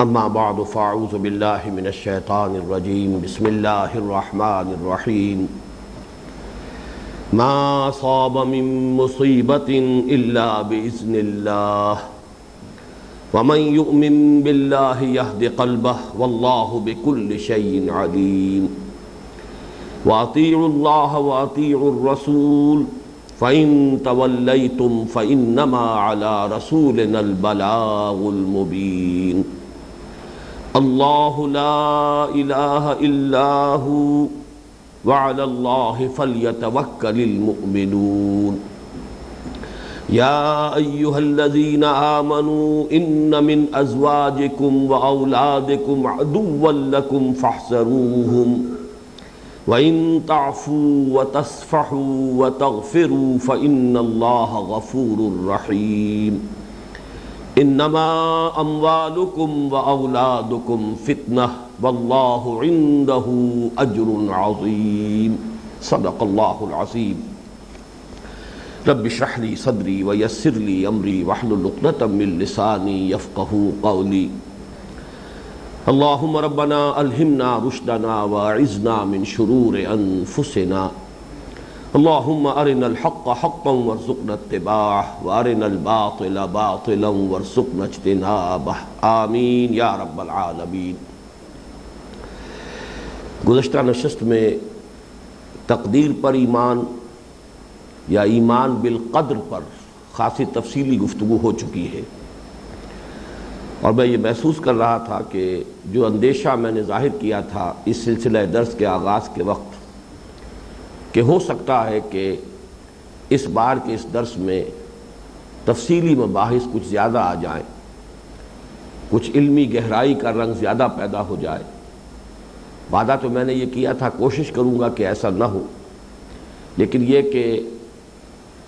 اما بعد فاعوذ باللہ من الشیطان الرجیم بسم اللہ الرحمن الرحیم ما اصاب من مصیبت الا باذن اللہ ومن یؤمن باللہ یہد قلبہ واللہ بکل شیء علیم واطیعوا اللہ واطیعوا الرسول فَإِن تَوَلَّيْتُمْ فَإِنَّمَا عَلَى رَسُولِنَا الْبَلَاغُ الْمُبِينُ اللہ لا الہ الا ہو وعلی اللہ فلیتوکل المؤمنون یا ایہا الذین آمنوا ان من ازواجکم واولادکم عدوا لکم فاحذروہم وَإِن تَعْفُوا وَتَصْفَحُوا وَتَغْفِرُوا فَإِنَّ اللَّهَ غَفُورٌ رَحِيمٌ إِنَّمَا أَمْوَالُكُمْ وَأَوْلَادُكُمْ فِتْنَةٌ وَاللَّهُ عِندَهُ أَجْرٌ عَظِيمٌ صدق اللَّهُ العظيم رب اشرح لي صدري ويسر لي أمري واحلل عقدة من لساني يفقهوا قولي اللہم ربنا الہمنا رشدنا واعذنا من شرور انفسنا اللہم ارنا الحق حقا وارزقنا اتباعه وارنا الباطل باطلا وارزقنا اجتنابه آمین یا رب العالمین۔ گزشتہ نشست میں تقدیر پر ایمان یا ایمان بالقدر پر خاصی تفصیلی گفتگو ہو چکی ہے، اور میں یہ محسوس کر رہا تھا کہ جو اندیشہ میں نے ظاہر کیا تھا اس سلسلہ درس کے آغاز کے وقت کہ ہو سکتا ہے کہ اس بار کے اس درس میں تفصیلی مباحث کچھ زیادہ آ جائیں، کچھ علمی گہرائی کا رنگ زیادہ پیدا ہو جائے۔ وعدہ تو میں نے یہ کیا تھا، کوشش کروں گا کہ ایسا نہ ہو، لیکن یہ کہ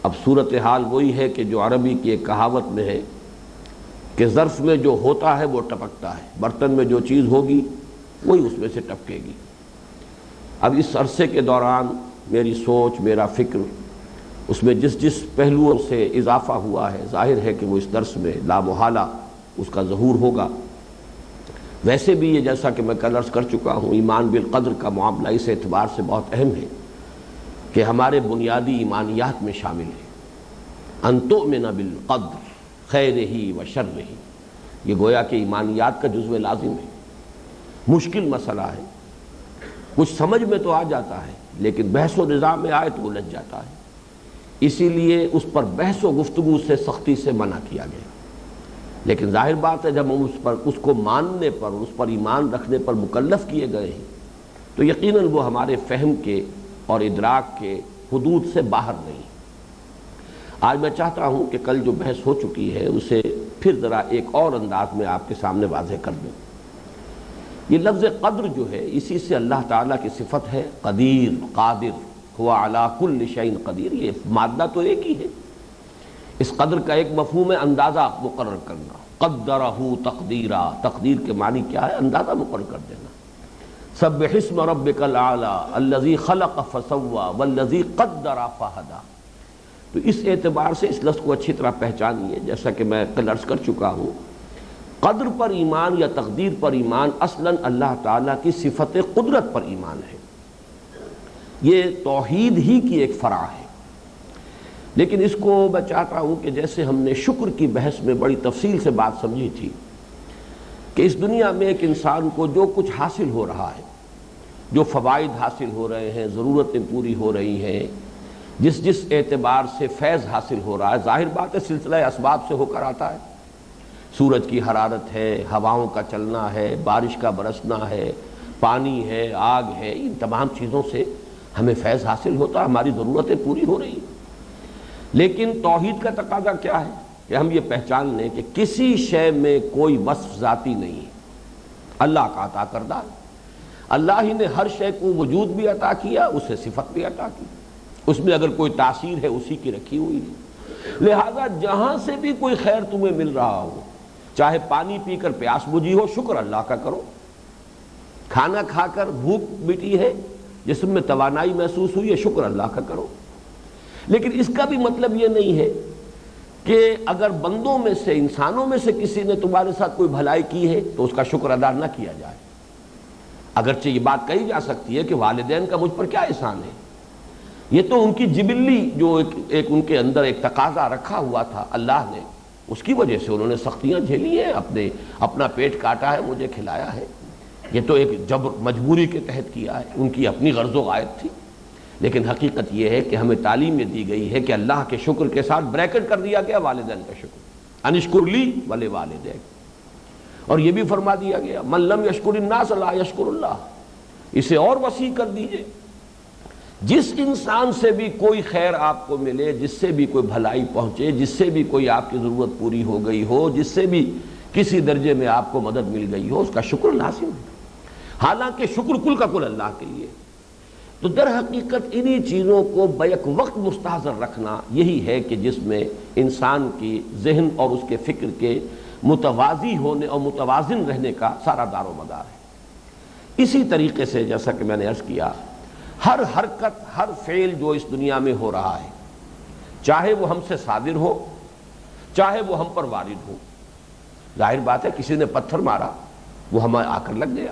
اب صورتحال وہی ہے کہ جو عربی کی ایک کہاوت میں ہے کہ ظرف میں جو ہوتا ہے وہ ٹپکتا ہے، برتن میں جو چیز ہوگی وہی اس میں سے ٹپکے گی۔ اب اس عرصے کے دوران میری سوچ، میرا فکر، اس میں جس پہلوؤں سے اضافہ ہوا ہے، ظاہر ہے کہ وہ اس درس میں لا محالہ اس کا ظہور ہوگا۔ ویسے بھی یہ جیسا کہ میں کل عرض کر چکا ہوں، ایمان بالقدر کا معاملہ اس اعتبار سے بہت اہم ہے کہ ہمارے بنیادی ایمانیات میں شامل ہے۔ ان تؤمن بالقدر خیرہی و شرہی، یہ گویا کہ ایمانیات کا جزو لازم ہے۔ مشکل مسئلہ ہے، کچھ سمجھ میں تو آ جاتا ہے لیکن بحث و نظام میں آئے تو الجھ جاتا ہے، اسی لیے اس پر بحث و گفتگو سے سختی سے منع کیا گیا۔ لیکن ظاہر بات ہے جب ہم اس کو ماننے پر، اس پر ایمان رکھنے پر مکلف کیے گئے ہیں تو یقیناً وہ ہمارے فہم کے اور ادراک کے حدود سے باہر نہیں۔ آج میں چاہتا ہوں کہ کل جو بحث ہو چکی ہے اسے پھر ذرا ایک اور انداز میں آپ کے سامنے واضح کر دوں۔ یہ لفظ قدر جو ہے اسی سے اللہ تعالیٰ کی صفت ہے قدیر، قادر، هو علی کل شیء قدیر۔ یہ مادہ تو ایک ہی ہے، اس قدر کا ایک مفہوم ہے اندازہ مقرر کرنا، قدرہ تقدیرا، تقدیر کے معنی کیا ہے؟ اندازہ مقرر کر دینا۔ سبح اسم ربک الاعلی الذی خلق فسوی والذی قدر فہدی۔ تو اس اعتبار سے اس لفظ کو اچھی طرح پہچانیے، جیسا کہ میں کل عرض کر چکا ہوں، قدر پر ایمان یا تقدیر پر ایمان اصلاً اللہ تعالیٰ کی صفت قدرت پر ایمان ہے، یہ توحید ہی کی ایک فرع ہے۔ لیکن اس کو میں چاہتا ہوں کہ جیسے ہم نے شکر کی بحث میں بڑی تفصیل سے بات سمجھی تھی کہ اس دنیا میں ایک انسان کو جو کچھ حاصل ہو رہا ہے، جو فوائد حاصل ہو رہے ہیں، ضرورتیں پوری ہو رہی ہیں، جس اعتبار سے فیض حاصل ہو رہا ہے، ظاہر بات ہے سلسلہ اسباب سے ہو کر آتا ہے۔ سورج کی حرارت ہے، ہواؤں کا چلنا ہے، بارش کا برسنا ہے، پانی ہے، آگ ہے، ان تمام چیزوں سے ہمیں فیض حاصل ہوتا ہے، ہماری ضرورتیں پوری ہو رہی ہیں۔ لیکن توحید کا تقاضا کیا ہے کہ ہم یہ پہچان لیں کہ کسی شے میں کوئی وصف ذاتی نہیں ہے، اللہ کا عطا کردہ، اللہ ہی نے ہر شے کو وجود بھی عطا کیا، اسے صفت بھی عطا کی، اس میں اگر کوئی تاثیر ہے اسی کی رکھی ہوئی ہے۔ لہذا جہاں سے بھی کوئی خیر تمہیں مل رہا ہو، چاہے پانی پی کر پیاس بجھی ہو، شکر اللہ کا کرو، کھانا کھا کر بھوک مٹی ہے، جسم میں توانائی محسوس ہوئی ہے، شکر اللہ کا کرو۔ لیکن اس کا بھی مطلب یہ نہیں ہے کہ اگر بندوں میں سے، انسانوں میں سے کسی نے تمہارے ساتھ کوئی بھلائی کی ہے تو اس کا شکر ادا نہ کیا جائے۔ اگرچہ یہ بات کہی جا سکتی ہے کہ والدین کا مجھ پر کیا احسان ہے، یہ تو ان کی جبلی جو ایک ان کے اندر ایک تقاضا رکھا ہوا تھا اللہ نے، اس کی وجہ سے انہوں نے سختیاں جھیلی ہیں، اپنا پیٹ کاٹا ہے، مجھے کھلایا ہے، یہ تو ایک جبر مجبوری کے تحت کیا ہے، ان کی اپنی غرض و غایت تھی۔ لیکن حقیقت یہ ہے کہ ہمیں تعلیم یہ دی گئی ہے کہ اللہ کے شکر کے ساتھ بریکٹ کر دیا گیا والدین کا شکر، انشکر لی ولوالدیک، اور یہ بھی فرما دیا گیا من لم یشکر الناس لا یشکر اللہ، اسے اور وسیع کر دیجئے، جس انسان سے بھی کوئی خیر آپ کو ملے، جس سے بھی کوئی بھلائی پہنچے، جس سے بھی کوئی آپ کی ضرورت پوری ہو گئی ہو، جس سے بھی کسی درجے میں آپ کو مدد مل گئی ہو، اس کا شکر لازم ہے، حالانکہ شکر کل کا کل اللہ کے لیے۔ تو در حقیقت انہی چیزوں کو بیک وقت مستحضر رکھنا یہی ہے کہ جس میں انسان کی ذہن اور اس کے فکر کے متوازی ہونے اور متوازن رہنے کا سارا دار و مدار ہے۔ اسی طریقے سے جیسا کہ میں نے عرض کیا، ہر حرکت، ہر فعل جو اس دنیا میں ہو رہا ہے، چاہے وہ ہم سے صادر ہو، چاہے وہ ہم پر وارد ہو، ظاہر بات ہے کسی نے پتھر مارا وہ ہمیں آ کر لگ گیا،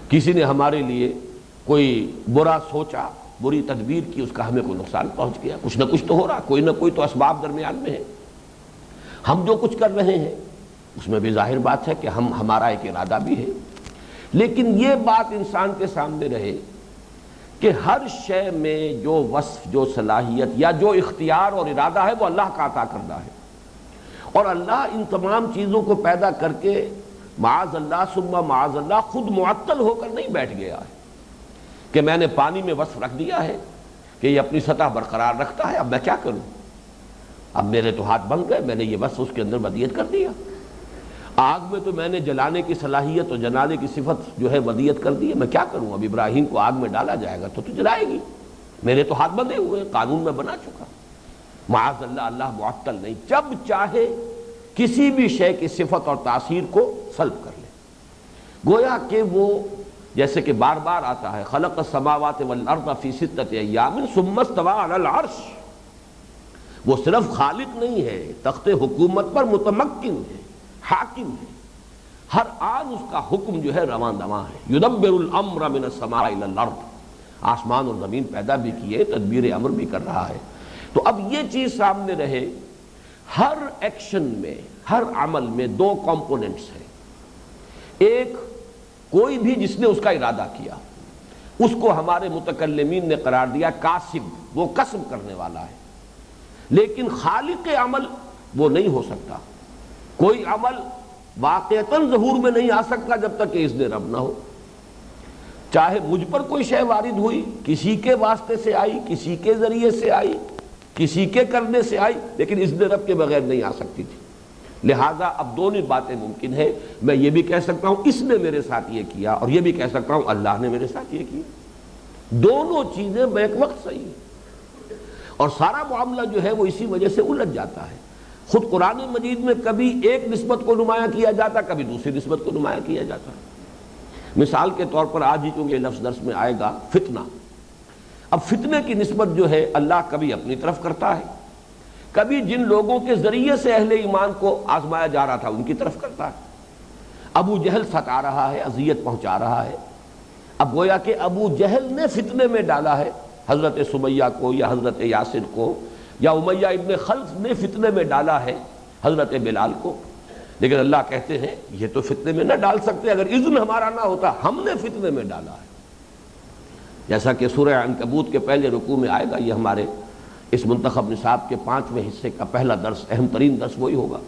کسی نے ہمارے لیے کوئی برا سوچا، بری تدبیر کی، اس کا ہمیں کوئی نقصان پہنچ گیا، کچھ نہ کچھ تو ہو رہا، کوئی نہ کوئی تو اسباب درمیان میں ہے۔ ہم جو کچھ کر رہے ہیں اس میں بھی ظاہر بات ہے کہ ہمارا ایک ارادہ بھی ہے، لیکن یہ بات انسان کے سامنے رہے کہ ہر شے میں جو وصف، جو صلاحیت یا جو اختیار اور ارادہ ہے وہ اللہ کا عطا کردہ ہے، اور اللہ ان تمام چیزوں کو پیدا کر کے معاذ اللہ ثم معاذ اللہ خود معطل ہو کر نہیں بیٹھ گیا ہے کہ میں نے پانی میں وصف رکھ دیا ہے کہ یہ اپنی سطح برقرار رکھتا ہے، اب میں کیا کروں، اب میرے تو ہاتھ بن گئے، میں نے یہ وصف اس کے اندر ودیت کر دیا۔ آگ میں تو میں نے جلانے کی صلاحیت اور جلانے کی صفت جو ہے ودیت کر دی ہے، میں کیا کروں، اب ابراہیم کو آگ میں ڈالا جائے گا تو جلائے گی، میرے تو ہاتھ بندھے ہوئے، قانون میں بنا چکا۔ معاذ اللہ، اللہ معطل نہیں، جب چاہے کسی بھی شے کی صفت اور تاثیر کو سلب کر لے، گویا کہ وہ جیسے کہ بار بار آتا ہے خلق السماوات والارض فی ستۃ ایام ثم استوى علی العرش، وہ صرف خالق نہیں ہے، تخت حکومت پر متمکن ہے، حاکم ہے، ہر آن اس کا حکم جو ہے رواں دواں ہے، یدبر الامر من السماء الی الارض، آسمان اور زمین پیدا بھی کیے، تدبیر امر بھی کر رہا ہے۔ تو اب یہ چیز سامنے رہے، ہر ایکشن میں، ہر عمل میں دو کمپوننٹس ہیں، ایک کوئی بھی جس نے اس کا ارادہ کیا، اس کو ہمارے متکلمین نے قرار دیا کاسب، وہ کسب کرنے والا ہے، لیکن خالق عمل وہ نہیں ہو سکتا، کوئی عمل واقعتاً ظہور میں نہیں آ سکتا جب تک کہ اذن رب نہ ہو، چاہے مجھ پر کوئی شے وارد ہوئی، کسی کے واسطے سے آئی، کسی کے ذریعے سے آئی، کسی کے کرنے سے آئی، لیکن اذن رب کے بغیر نہیں آ سکتی تھی۔ لہٰذا اب دونوں باتیں ممکن ہیں، میں یہ بھی کہہ سکتا ہوں اس نے میرے ساتھ یہ کیا، اور یہ بھی کہہ سکتا ہوں اللہ نے میرے ساتھ یہ کیا، دونوں چیزیں بیک وقت صحیح ہیں، اور سارا معاملہ جو ہے وہ اسی وجہ سے الجھ جاتا ہے۔ خود قرآن مجید میں کبھی ایک نسبت کو نمایاں کیا جاتا، کبھی دوسری نسبت کو نمایاں کیا جاتا ہے۔ مثال کے طور پر آج ہی چونکہ لفظ درس میں آئے گا فتنہ، اب فتنے کی نسبت جو ہے اللہ کبھی اپنی طرف کرتا ہے، کبھی جن لوگوں کے ذریعے سے اہل ایمان کو آزمایا جا رہا تھا ان کی طرف کرتا ہے۔ ابو جہل ستا رہا ہے، اذیت پہنچا رہا ہے، اب گویا کہ ابو جہل نے فتنے میں ڈالا ہے حضرت سمیہ کو یا حضرت یاسر کو، یا امیہ ابن خلف نے فتنے میں ڈالا ہے حضرت بلال کو، لیکن اللہ کہتے ہیں یہ تو فتنے میں نہ ڈال سکتے، اگر اذن ہمارا نہ ہوتا ہم نے فتنے میں ڈالا ہے۔ جیسا کہ سورہ عنکبوت کے پہلے رکوع میں آئے گا، یہ ہمارے اس منتخب نصاب کے 5ویں حصے کا پہلا درس، اہم ترین درس وہی ہوگا۔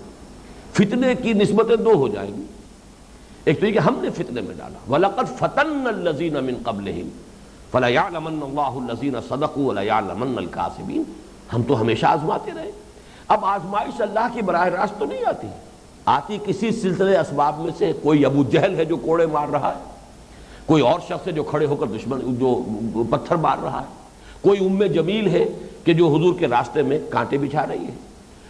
فتنے کی نسبتیں دو ہو جائیں گی، ایک تو یہ کہ ہم نے فتنے میں ڈالا، وَلَقَدْ فَتَنَّ الَّذِينَ مِن قَبْلِهِمْ فَلَيَعْلَمَنَّ اللَّهُ الَّذِينَ صَدَقُوا وَلَيَعْلَمَنَّ الْكَاذِبِينَ، ہم تو ہمیشہ آزماتے رہے۔ اب آزمائش اللہ کی براہ راست تو نہیں آتی کسی سلسلے اسباب میں سے، کوئی ابو جہل ہے جو کوڑے مار رہا ہے، کوئی اور شخص ہے جو کھڑے ہو کر دشمن جو پتھر مار رہا ہے، کوئی ام جمیل ہے کہ جو حضور کے راستے میں کانٹے بچھا رہی ہے،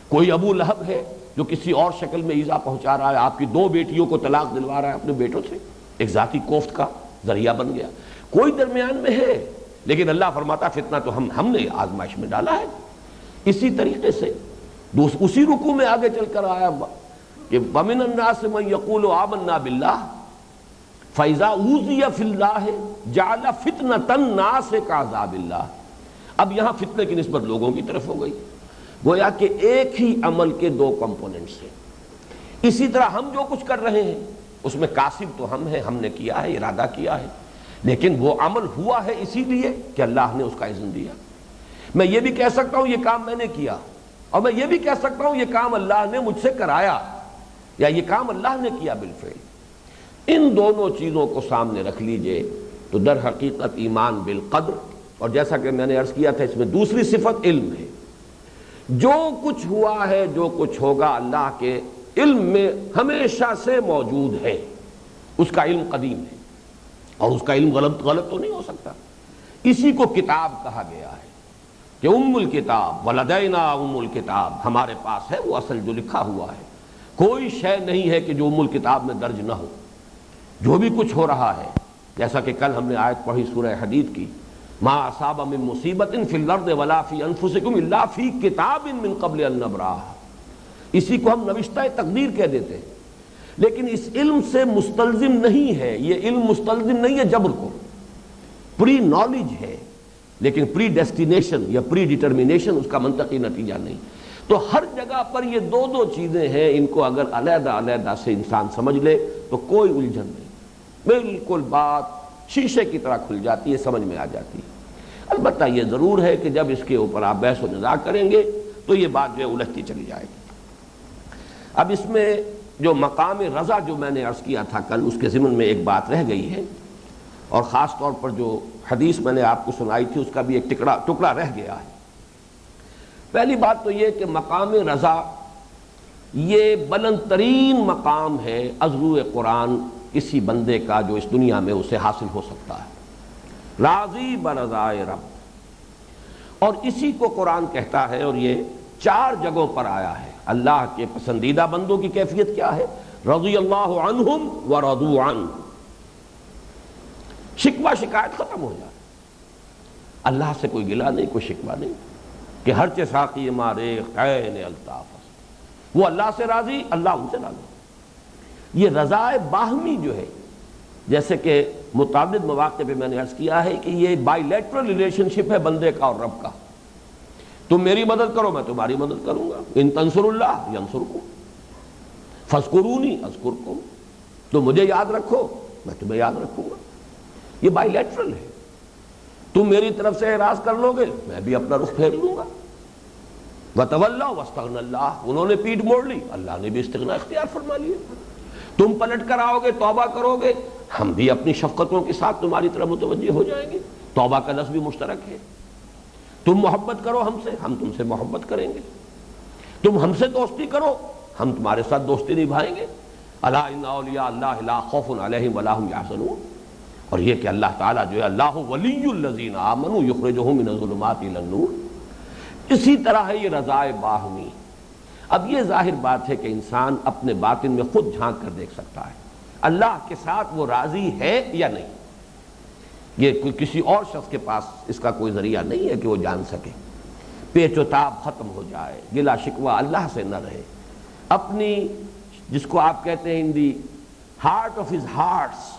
کوئی ابو لہب ہے جو کسی اور شکل میں ایذا پہنچا رہا ہے، آپ کی 2 بیٹیوں کو طلاق دلوا رہا ہے اپنے بیٹوں سے، ایک ذاتی کوفت کا ذریعہ بن گیا، کوئی درمیان میں ہے، لیکن اللہ فرماتا فتنہ تو ہم نے آزمائش میں ڈالا ہے۔ اسی طریقے سے اسی رکوع میں آگے چل کر آیا کہ وَمِنَ النَّاسِ مَن يَقُولُ آمَنَّا بِاللَّهِ فَإِذَا أُوذِيَ فِي اللَّهِ جَعَلَ فِتْنَةَ النَّاسِ كَعَذَابِ اللَّهِ۔ اب یہاں فتنے کی نسبت لوگوں کی طرف ہو گئی، گویا کہ ایک ہی عمل کے دو کمپوننٹس ہیں۔ اسی طرح ہم جو کچھ کر رہے ہیں اس میں کاسب تو ہم ہیں، ہم نے کیا ہے، ارادہ کیا ہے، لیکن وہ عمل ہوا ہے اسی لیے کہ اللہ نے اس کا اذن دیا۔ میں یہ بھی کہہ سکتا ہوں یہ کام میں نے کیا، اور میں یہ بھی کہہ سکتا ہوں یہ کام اللہ نے مجھ سے کرایا، یا یہ کام اللہ نے کیا بالفعل۔ ان دونوں چیزوں کو سامنے رکھ لیجئے تو در حقیقت ایمان بالقدر، اور جیسا کہ میں نے عرض کیا تھا اس میں دوسری صفت علم ہے۔ جو کچھ ہوا ہے، جو کچھ ہوگا، اللہ کے علم میں ہمیشہ سے موجود ہے، اس کا علم قدیم ہے، اور اس کا علم غلط تو نہیں ہو سکتا۔ اسی کو کتاب کہا گیا ہے کہ ام الکتاب ولدینا ام الکتاب، ہمارے پاس ہے وہ اصل جو لکھا ہوا ہے، کوئی شے نہیں ہے کہ جو ام الکتاب میں درج نہ ہو۔ جو بھی کچھ ہو رہا ہے، جیسا کہ کل ہم نے آیت پڑھی سورہ حدید کی، ما اصاب من مصیبت فی الارض ولا فی انفسکم الا فی کتاب من قبل ان نبرأہ، اسی کو ہم نوشتہ تقدیر کہہ دیتے ہیں۔ لیکن اس علم سے مستلزم نہیں ہے، یہ علم مستلزم نہیں ہے جبر کو، پری نالج ہے، لیکن پری ڈیسٹینیشن یا پری ڈیٹرمینیشن اس کا منطقی نتیجہ نہیں۔ تو ہر جگہ پر یہ دو چیزیں ہیں، ان کو اگر علیحدہ علیحدہ سے انسان سمجھ لے تو کوئی الجھن نہیں، بالکل بات شیشے کی طرح کھل جاتی ہے، سمجھ میں آ جاتی ہے۔ البتہ یہ ضرور ہے کہ جب اس کے اوپر آپ بحث و نظار کریں گے تو یہ بات جو ہے الجھتی چلی جائے گی۔ اب اس میں جو مقام رضا جو میں نے عرض کیا تھا کل، اس کے ضمن میں ایک بات رہ گئی ہے، اور خاص طور پر جو حدیث میں نے آپ کو سنائی تھی اس کا بھی ایک ٹکڑا رہ گیا ہے۔ پہلی بات تو یہ کہ مقام رضا یہ بلند ترین مقام ہے از قرآن کسی بندے کا جو اس دنیا میں اسے حاصل ہو سکتا ہے، راضی برضائے رب، اور اسی کو قرآن کہتا ہے، اور یہ 4 جگہوں پر آیا ہے۔ اللہ کے پسندیدہ بندوں کی کیفیت کیا ہے؟ رضی اللہ عنہم ورضوا عنہ، شکوہ شکایت ختم ہو جائے، اللہ سے کوئی گلہ نہیں، کوئی شکوہ نہیں، کہ ہر چے ساقی مارے خین الطاف، وہ اللہ سے راضی، اللہ ان سے راضی۔ یہ رضائے باہمی جو ہے، جیسے کہ متعدد مواقع پہ میں نے عرض کیا ہے کہ یہ بائی لیٹرل ریلیشن شپ ہے بندے کا اور رب کا۔ تم میری مدد کرو میں تمہاری مدد کروں گا، ان تنصر اللہ ینصرکم فاذکرونی اذکرکم، تم مجھے یاد رکھو میں تمہیں یاد رکھوں گا۔ یہ بائی لیٹرل ہے، تم میری طرف سے اعراض کر لو گے میں بھی اپنا رخ پھیر لوں گا۔ وَتَوَلَّوْا وَاسْتَغْنَى اللَّهُ، انہوں نے پیٹھ موڑ لی، اللہ نے بھی استغنا اختیار فرما لیا۔ تم پلٹ کر آؤ گے، توبہ کرو گے، ہم بھی اپنی شفقتوں کے ساتھ تمہاری طرف متوجہ ہو جائیں گے، توبہ کا لفظ بھی مشترک ہے۔ تم محبت کرو ہم سے، ہم تم سے محبت کریں گے، تم ہم سے دوستی کرو ہم تمہارے ساتھ دوستی نبھائیں گے۔ الا ان اولیاء اللہ لا خوف علیہم ولا هم یحزنون، اور یہ کہ اللہ تعالیٰ جو ہے اللہ ولی الذین آمنوا یخرجهم من الظلمات الى النور۔ اسی طرح ہے یہ رضائے باہمی۔ اب یہ ظاہر بات ہے کہ انسان اپنے باطن میں خود جھانک کر دیکھ سکتا ہے اللہ کے ساتھ وہ راضی ہے یا نہیں۔ یہ کسی اور شخص کے پاس اس کا کوئی ذریعہ نہیں ہے کہ وہ جان سکے۔ پیچ و تاب ختم ہو جائے، گلہ شکوہ اللہ سے نہ رہے، اپنی جس کو آپ کہتے ہیں in the heart of his hearts,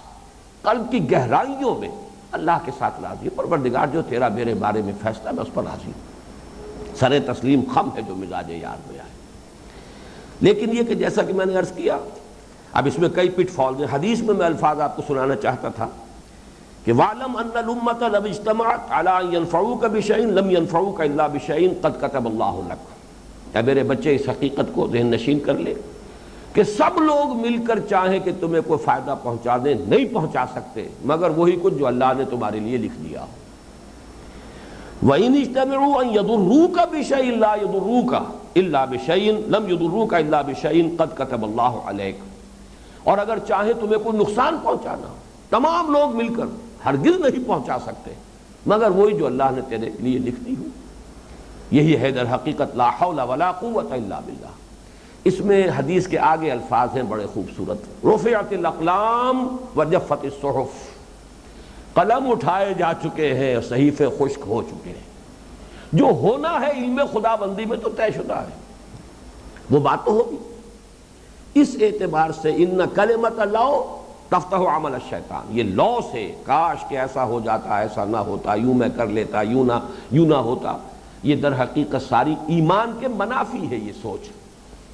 قلب کی گہرائیوں میں اللہ کے ساتھ راضی ہے۔ پروردگار جو تیرا میرے بارے میں فیصلہ میں اس پر راضی ہوں، سر تسلیم خم ہے جو مزاج یار میں آئے۔ لیکن یہ کہ جیسا کہ میں نے عرض کیا، اب اس میں کئی پٹ فالز ہیں۔ حدیث میں میں آپ کو سنانا چاہتا تھا کہ وَعْلَمْ أَنَّ الْأُمَّةَ لَوْ اجْتَمَعَتْ عَلَىٰ أَن يَنفَعُوكَ بِشَيْءٍ لَمْ يَنفَعُوكَ إِلَّا بِشَيْءٍ قَدْ كَتَبَ اللَّهُ لَكَ۔ اے میرے بچے اس حقیقت کو ذہن نشین کر لے کہ سب لوگ مل کر چاہیں کہ تمہیں کوئی فائدہ پہنچا دیں نہیں پہنچا سکتے مگر وہی کچھ جو اللہ نے تمہارے لیے لکھ دیا ہو۔ وَإِنِ اجْتَمِعُوا أَن يَضُرُّوكَ بِشَيْءٍ لَا يَضُرُّوكَ إِلَّا بِشَيْءٍ لَمْ يَضُرُّوكَ إِلَّا بِشَيْءٍ قَدْ كَتَبَ اللَّهُ عَلَيْكَ۔ اور اگر چاہیں تمہیں کوئی نقصان پہنچانا ہو، تمام لوگ مل کر ہرگز نہیں پہنچا سکتے مگر وہی جو اللہ نے تیرے لیے لکھ دی ہو۔ یہی ہے در حقیقت لا حول ولا قوت الا باللہ۔ اس میں حدیث کے آگے الفاظ ہیں بڑے خوبصورت، رفعت الاقلام وجفت الصحف، قلم اٹھائے جا چکے ہیں اور صحیفے خشک ہو چکے ہیں۔ جو ہونا ہے علم خدا بندی میں تو طے شدہ ہے، وہ بات تو ہوگی۔ اس اعتبار سے ان کلمۃ لو تفتح عمل الشیطان، یہ لو سے کاش کہ ایسا ہو جاتا، ایسا نہ ہوتا، یوں میں کر لیتا، یوں نہ ہوتا، یہ در حقیقت ساری ایمان کے منافی ہے یہ سوچ،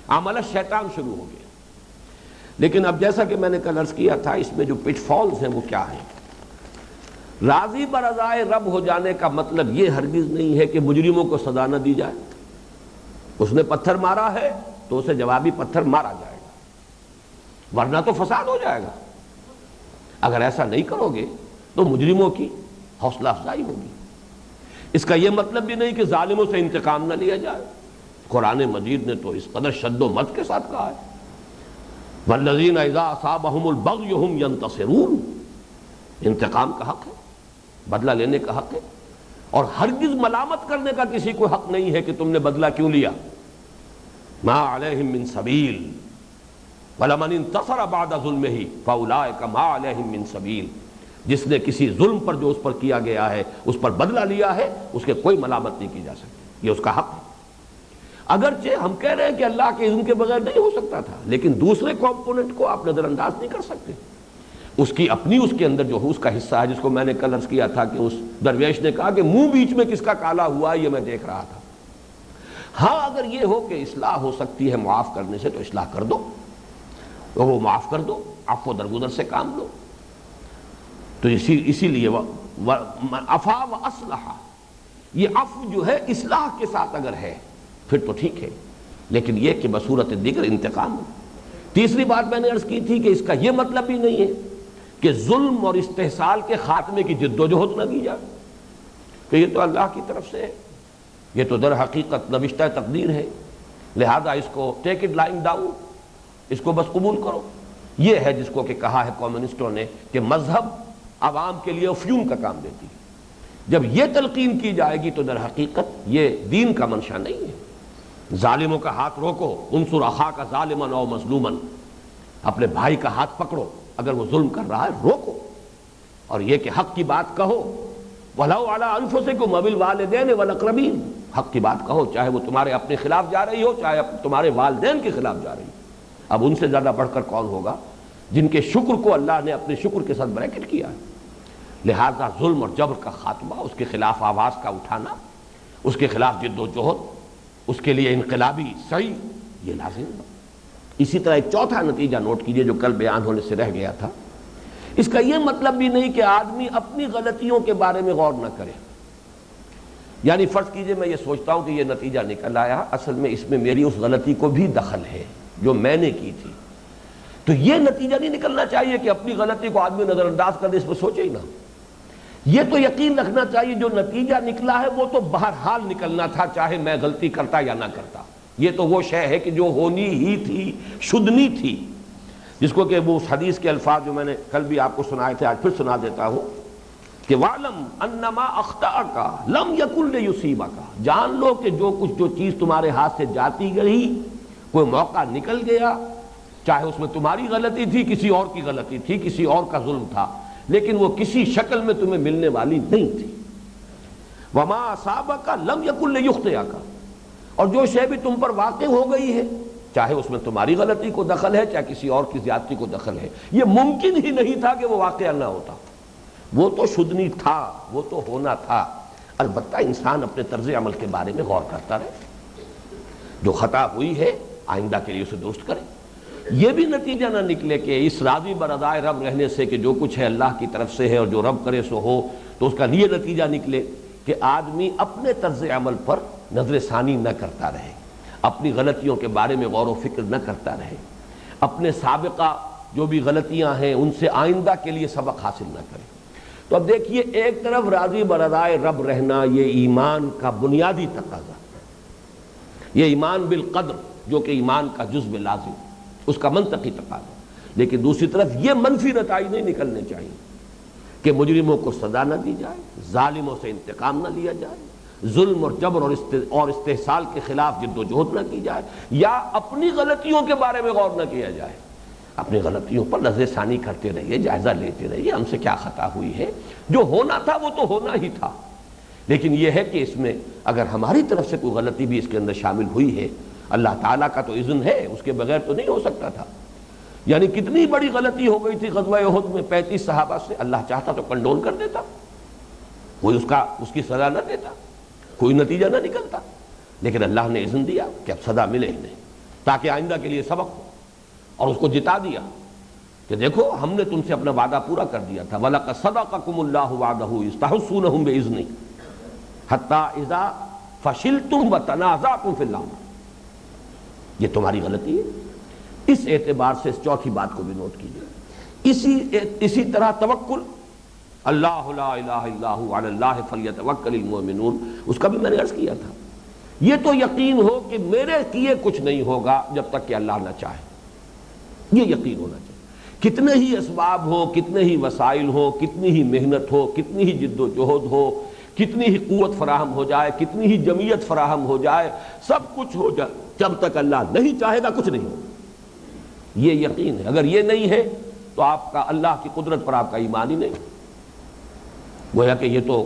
عمل الشیطان شروع ہو گیا۔ لیکن اب جیسا کہ میں نے کل عرض کیا تھا، اس میں جو پٹ فالز ہیں وہ کیا ہیں؟ راضی برضائے رب ہو جانے کا مطلب یہ ہرگز نہیں ہے کہ مجرموں کو سزا نہ دی جائے۔ اس نے پتھر مارا ہے تو اسے جوابی پتھر مارا جائے گا، ورنہ تو فساد ہو جائے گا۔ اگر ایسا نہیں کرو گے تو مجرموں کی حوصلہ افزائی ہوگی۔ اس کا یہ مطلب بھی نہیں کہ ظالموں سے انتقام نہ لیا جائے۔ قرآن مجید نے تو اس قدر شد و مت کے ساتھ کہا ہے، والذین اذا اصابہم البغی ہم ینتصرون، انتقام کا حق ہے، بدلہ لینے کا حق ہے، اور ہرگز ملامت کرنے کا کسی کو حق نہیں ہے کہ تم نے بدلہ کیوں لیا۔ ما علیہم من سبیل وَلَمَنِ انتصر بعد ظلمہ فَأُولَٰئِکَ مَا عَلَیہم مِّن سَبِیل، جس نے کسی ظلم پر جو اس پر کیا گیا ہے اس پر بدلہ لیا ہے، اس کے کوئی ملامت نہیں کی جا سکتی، یہ اس کا حق ہے۔ اگرچہ ہم کہہ رہے ہیں کہ اللہ کے اذن کے بغیر نہیں ہو سکتا تھا، لیکن دوسرے کمپوننٹ کو آپ نظر انداز نہیں کر سکتے۔ اس کی اپنی اس کے اندر جو اس کا حصہ ہے، جس کو میں نے کل عرض کیا تھا کہ اس درویش نے کہا کہ منہ بیچ میں کس کا کالا ہوا ہے یہ میں دیکھ رہا تھا۔ ہاں اگر یہ ہو کہ اصلاح ہو سکتی ہے معاف کرنے سے تو اصلاح کر دو، تو وہ معاف کر دو، عفو درگزر سے کام لو۔ تو اسی لیے عفا و اصلح، یہ عفو جو ہے اصلاح کے ساتھ اگر ہے پھر تو ٹھیک ہے، لیکن یہ کہ بصورت دیگر انتقام۔ تیسری بات میں نے عرض کی تھی کہ اس کا یہ مطلب بھی نہیں ہے کہ ظلم اور استحصال کے خاتمے کی جد و جہد نہ کی جائے، کہ یہ تو اللہ کی طرف سے ہے، یہ تو در حقیقت نوشتہ تقدیر ہے، لہذا اس کو ٹیک اٹ لائنگ ڈاؤن، اس کو بس قبول کرو۔ یہ ہے جس کو کہ کہا ہے کمیونسٹوں نے کہ مذہب عوام کے لیے افیون کا کام دیتی ہے۔ جب یہ تلقین کی جائے گی تو در حقیقت یہ دین کا منشا نہیں ہے۔ ظالموں کا ہاتھ روکو، انصر اخاک ظالما او مظلوما، اپنے بھائی کا ہاتھ پکڑو، اگر وہ ظلم کر رہا ہے روکو، اور یہ کہ حق کی بات کہو، وَلَوْ عَلَىٰ أَنفُسِكُمْ وَبِالْوَالِدَيْنِ وَالْأَقْرَبِينَ، حق کی بات کہو، چاہے وہ تمہارے اپنے خلاف جا رہی ہو، چاہے تمہارے والدین کے خلاف جا رہی ہو۔ اب ان سے زیادہ بڑھ کر کون ہوگا جن کے شکر کو اللہ نے اپنے شکر کے ساتھ بریکٹ کیا ہے۔ لہذا ظلم اور جبر کا خاتمہ، اس کے خلاف آواز کا اٹھانا، اس کے خلاف جد و جہد، اس کے لیے انقلابی سعی، یہ لازم ہے۔ اسی طرح ایک چوتھا نتیجہ نوٹ کیجئے جو کل بیان ہونے سے رہ گیا تھا، اس کا یہ مطلب بھی نہیں کہ آدمی اپنی غلطیوں کے بارے میں غور نہ کرے۔ یعنی فرض کیجئے میں یہ سوچتا ہوں کہ یہ نتیجہ نکل آیا، اصل میں اس میں میری اس غلطی کو بھی دخل ہے جو میں نے کی تھی، تو یہ نتیجہ نہیں نکلنا چاہیے کہ اپنی غلطی کو آدمی نظر انداز کر دے، اس پہ سوچے ہی نہ۔ یہ تو یقین رکھنا چاہیے جو نتیجہ نکلا ہے وہ تو بہرحال نکلنا تھا، چاہے میں غلطی کرتا یا نہ کرتا۔ یہ تو وہ شے ہے کہ جو ہونی ہی تھی، شدنی تھی، جس کو کہ وہ اس حدیث کے الفاظ جو میں نے کل بھی آپ کو سنائے تھے، آج پھر سنا دیتا ہوں کہ وَعْلَمْ أَنَّمَا أَخْطَأَكَ لَمْ يَكُنْ لِيُصِيبَكَ، جان لو کہ جو چیز تمہارے ہاتھ سے جاتی گئی، کوئی موقع نکل گیا، چاہے اس میں تمہاری غلطی تھی، کسی اور کی غلطی تھی، کسی اور کا ظلم تھا، لیکن وہ کسی شکل میں تمہیں ملنے والی نہیں تھی۔ وَمَا أَصَابَكَ لَمْ يَكُنْ لِيُخْطِئَكَ، اور جو شے بھی تم پر واقع ہو گئی ہے، چاہے اس میں تمہاری غلطی کو دخل ہے، چاہے کسی اور کی زیادتی کو دخل ہے، یہ ممکن ہی نہیں تھا کہ وہ واقعہ نہ ہوتا، وہ تو شدنی تھا، وہ تو ہونا تھا۔ البتہ انسان اپنے طرز عمل کے بارے میں غور کرتا رہے، جو خطا ہوئی ہے آئندہ کے لیے اسے درست کرے۔ یہ بھی نتیجہ نہ نکلے کہ اس راضی برضائے رب رہنے سے کہ جو کچھ ہے اللہ کی طرف سے ہے اور جو رب کرے سو ہو، تو اس کا یہ نتیجہ نکلے کہ آدمی اپنے طرز عمل پر نظر ثانی نہ کرتا رہے، اپنی غلطیوں کے بارے میں غور و فکر نہ کرتا رہے، اپنے سابقہ جو بھی غلطیاں ہیں ان سے آئندہ کے لیے سبق حاصل نہ کرے۔ تو اب دیکھیے، ایک طرف راضی برضائے رب رہنا یہ ایمان کا بنیادی تقاضا، یہ ایمان بالقدر جو کہ ایمان کا جزو لازم، اس کا منطقی تقاضا، لیکن دوسری طرف یہ منفی نتائج نہیں نکلنے چاہیے کہ مجرموں کو سزا نہ دی جائے، ظالموں سے انتقام نہ لیا جائے، ظلم اور جبر اور استحصال کے خلاف جد و جہد نہ کی جائے، یا اپنی غلطیوں کے بارے میں غور نہ کیا جائے۔ اپنی غلطیوں پر نظر ثانی کرتے رہیے، جائزہ لیتے رہیے، ہم سے کیا خطا ہوئی ہے، جو ہونا تھا وہ تو ہونا ہی تھا، لیکن یہ ہے کہ اس میں اگر ہماری طرف سے کوئی غلطی بھی اس کے اندر شامل ہوئی ہے، اللہ تعالیٰ کا تو اذن ہے، اس کے بغیر تو نہیں ہو سکتا تھا۔ یعنی کتنی بڑی غلطی ہو گئی تھی غزوہ احد میں 35 صحابہ سے، اللہ چاہتا تو کنڈول کر دیتا، کوئی اس کی سزا نہ دیتا، کوئی نتیجہ نہ نکلتا، لیکن اللہ نے اذن دیا کہ اب سزا ملے انہیں تاکہ آئندہ کے لیے سبق ہو، اور اس کو جتا دیا کہ دیکھو ہم نے تم سے اپنا وعدہ پورا کر دیا تھا، وَلَقَدْ صَدَقَكُمُ اللَّهُ وَعْدَهُ إِذْ تَحُسُّونَهُم بِإِذْنِهِ حَتَّىٰ إِذَا فَشِلْتُمْ وَتَنَازَعْتُمْ فِي الْأَمْرِ۔ یہ تمہاری غلطی ہے۔ اس اعتبار سے اس چوتھی بات کو بھی نوٹ کیجئے۔ اسی طرح توکل، اللہ لا الہ الا هو علی اللہ فلیتوکل المؤمنون، اس کا بھی میں نے عرض کیا تھا، یہ تو یقین ہو کہ میرے کیے کچھ نہیں ہوگا جب تک کہ اللہ نہ چاہے، یہ یقین ہونا چاہیے۔ کتنے ہی اسباب ہو، کتنے ہی وسائل ہو، کتنی ہی محنت ہو، کتنی ہی جد و جہد ہو، کتنی ہی قوت فراہم ہو جائے، کتنی ہی جمعیت فراہم ہو جائے، سب کچھ ہو جائے، جب تک اللہ نہیں چاہے گا کچھ نہیں ہوگا، یہ یقین ہے۔ اگر یہ نہیں ہے تو آپ کا اللہ کی قدرت پر آپ کا ایمان ہی نہیں، گویا کہ یہ تو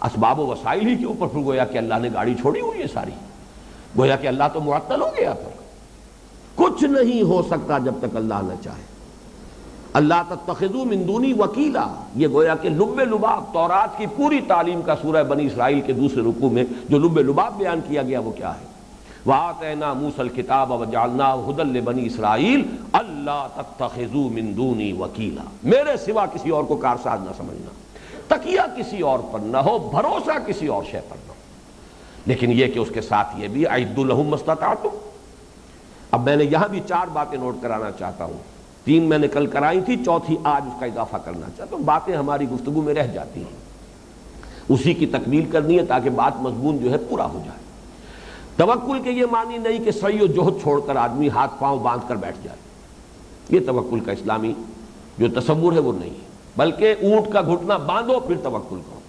اسباب و وسائل ہی کے اوپر پھر گویا کہ اللہ نے گاڑی چھوڑی ہوئی ہے ساری، گویا کہ اللہ تو معطل ہو گیا، پھر کچھ نہیں ہو سکتا جب تک اللہ نہ چاہے۔ اللہ تتخذوا من دونی وکیلا، یہ گویا کہ لب لباب تورات کی پوری تعلیم کا سورہ بنی اسرائیل کے دوسرے رکوع میں جو لب لباب بیان کیا گیا وہ کیا ہے؟ وَآتَيْنَا مُوسَى الْكِتَابَ وَجَعَلْنَاهُ هُدًى لِبَنِي إِسْرَائِيلَ أَلَّا تَتَّخِذُوا مِن دُونِي وَكِيلًا، میرے سوا کسی اور کو کارساز نہ سمجھنا، تکیہ کسی اور پر نہ ہو، بھروسہ کسی اور شے پر نہ ہو، لیکن یہ کہ اس کے ساتھ یہ بھی اعدوا لَهُم مَا اسْتَطَعْتُمْ۔ اب میں نے یہاں بھی 4 باتیں نوٹ کرانا چاہتا ہوں، 3 میں نے کل کرائی تھی، چوتھی آج اس کا اضافہ کرنا چاہتا ہوں، باتیں ہماری گفتگو میں رہ جاتی ہیں، اسی کی تکمیل کرنی ہے تاکہ بات مضمون جو ہے پورا ہو جائے۔ توکل کے یہ معنی نہیں کہ سعی و جہد چھوڑ کر آدمی ہاتھ پاؤں باندھ کر بیٹھ جائے، یہ توکل کا اسلامی جو تصور ہے وہ نہیں ہے، بلکہ اونٹ کا گھٹنا باندھو پھر توکل کرو،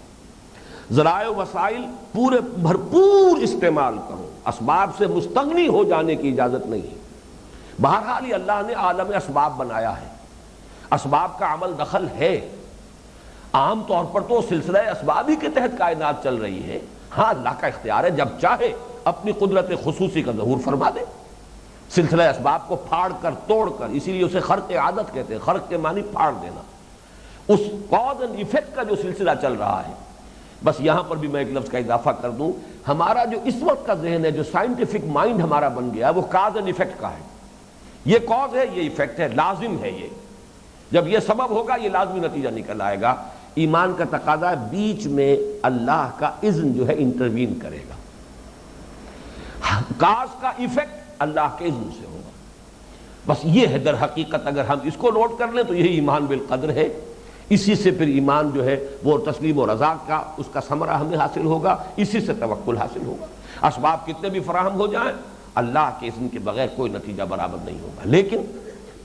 ذرائع و وسائل پورے بھرپور استعمال کرو، اسباب سے مستغنی ہو جانے کی اجازت نہیں ہے۔ بہرحال یہ اللہ نے عالم اسباب بنایا ہے، اسباب کا عمل دخل ہے، عام طور پر تو سلسلہ اسباب ہی کے تحت کائنات چل رہی ہے، ہاں اللہ کا اختیار ہے جب چاہے اپنی قدرت خصوصی کا ظہور فرما دے، سلسلہ اسباب کو پھاڑ کر توڑ کر، اسی لیے اسے خرق عادت کہتے ہیں، خرق کے معنی پھاڑ دینا، اس کاز اینڈ ایفیکٹ کا جو سلسلہ چل رہا ہے۔ بس یہاں پر بھی میں ایک لفظ کا اضافہ کر دوں، ہمارا جو اس وقت کا ذہن ہے، جو سائنٹیفک مائنڈ ہمارا بن گیا وہ کاز اینڈ ایفیکٹ کا ہے، یہ کاز ہے یہ ایفیکٹ ہے، لازم ہے، یہ جب یہ سبب ہوگا یہ لازمی نتیجہ نکل آئے گا۔ ایمان کا تقاضا ہے بیچ میں اللہ کا اذن جو ہے انٹروین کرے گا، کاز کا ایفیکٹ اللہ کے اذن سے ہوگا، بس یہ ہے در حقیقت۔ اگر ہم اس کو نوٹ کر لیں تو یہی ایمان بالقدر ہے، اسی سے پھر ایمان جو ہے وہ تسلیم و رضا کا اس کا ثمرہ ہمیں حاصل ہوگا، اسی سے توکل حاصل ہوگا۔ اسباب کتنے بھی فراہم ہو جائیں، اللہ کے اذن کے بغیر کوئی نتیجہ برآمد نہیں ہوگا، لیکن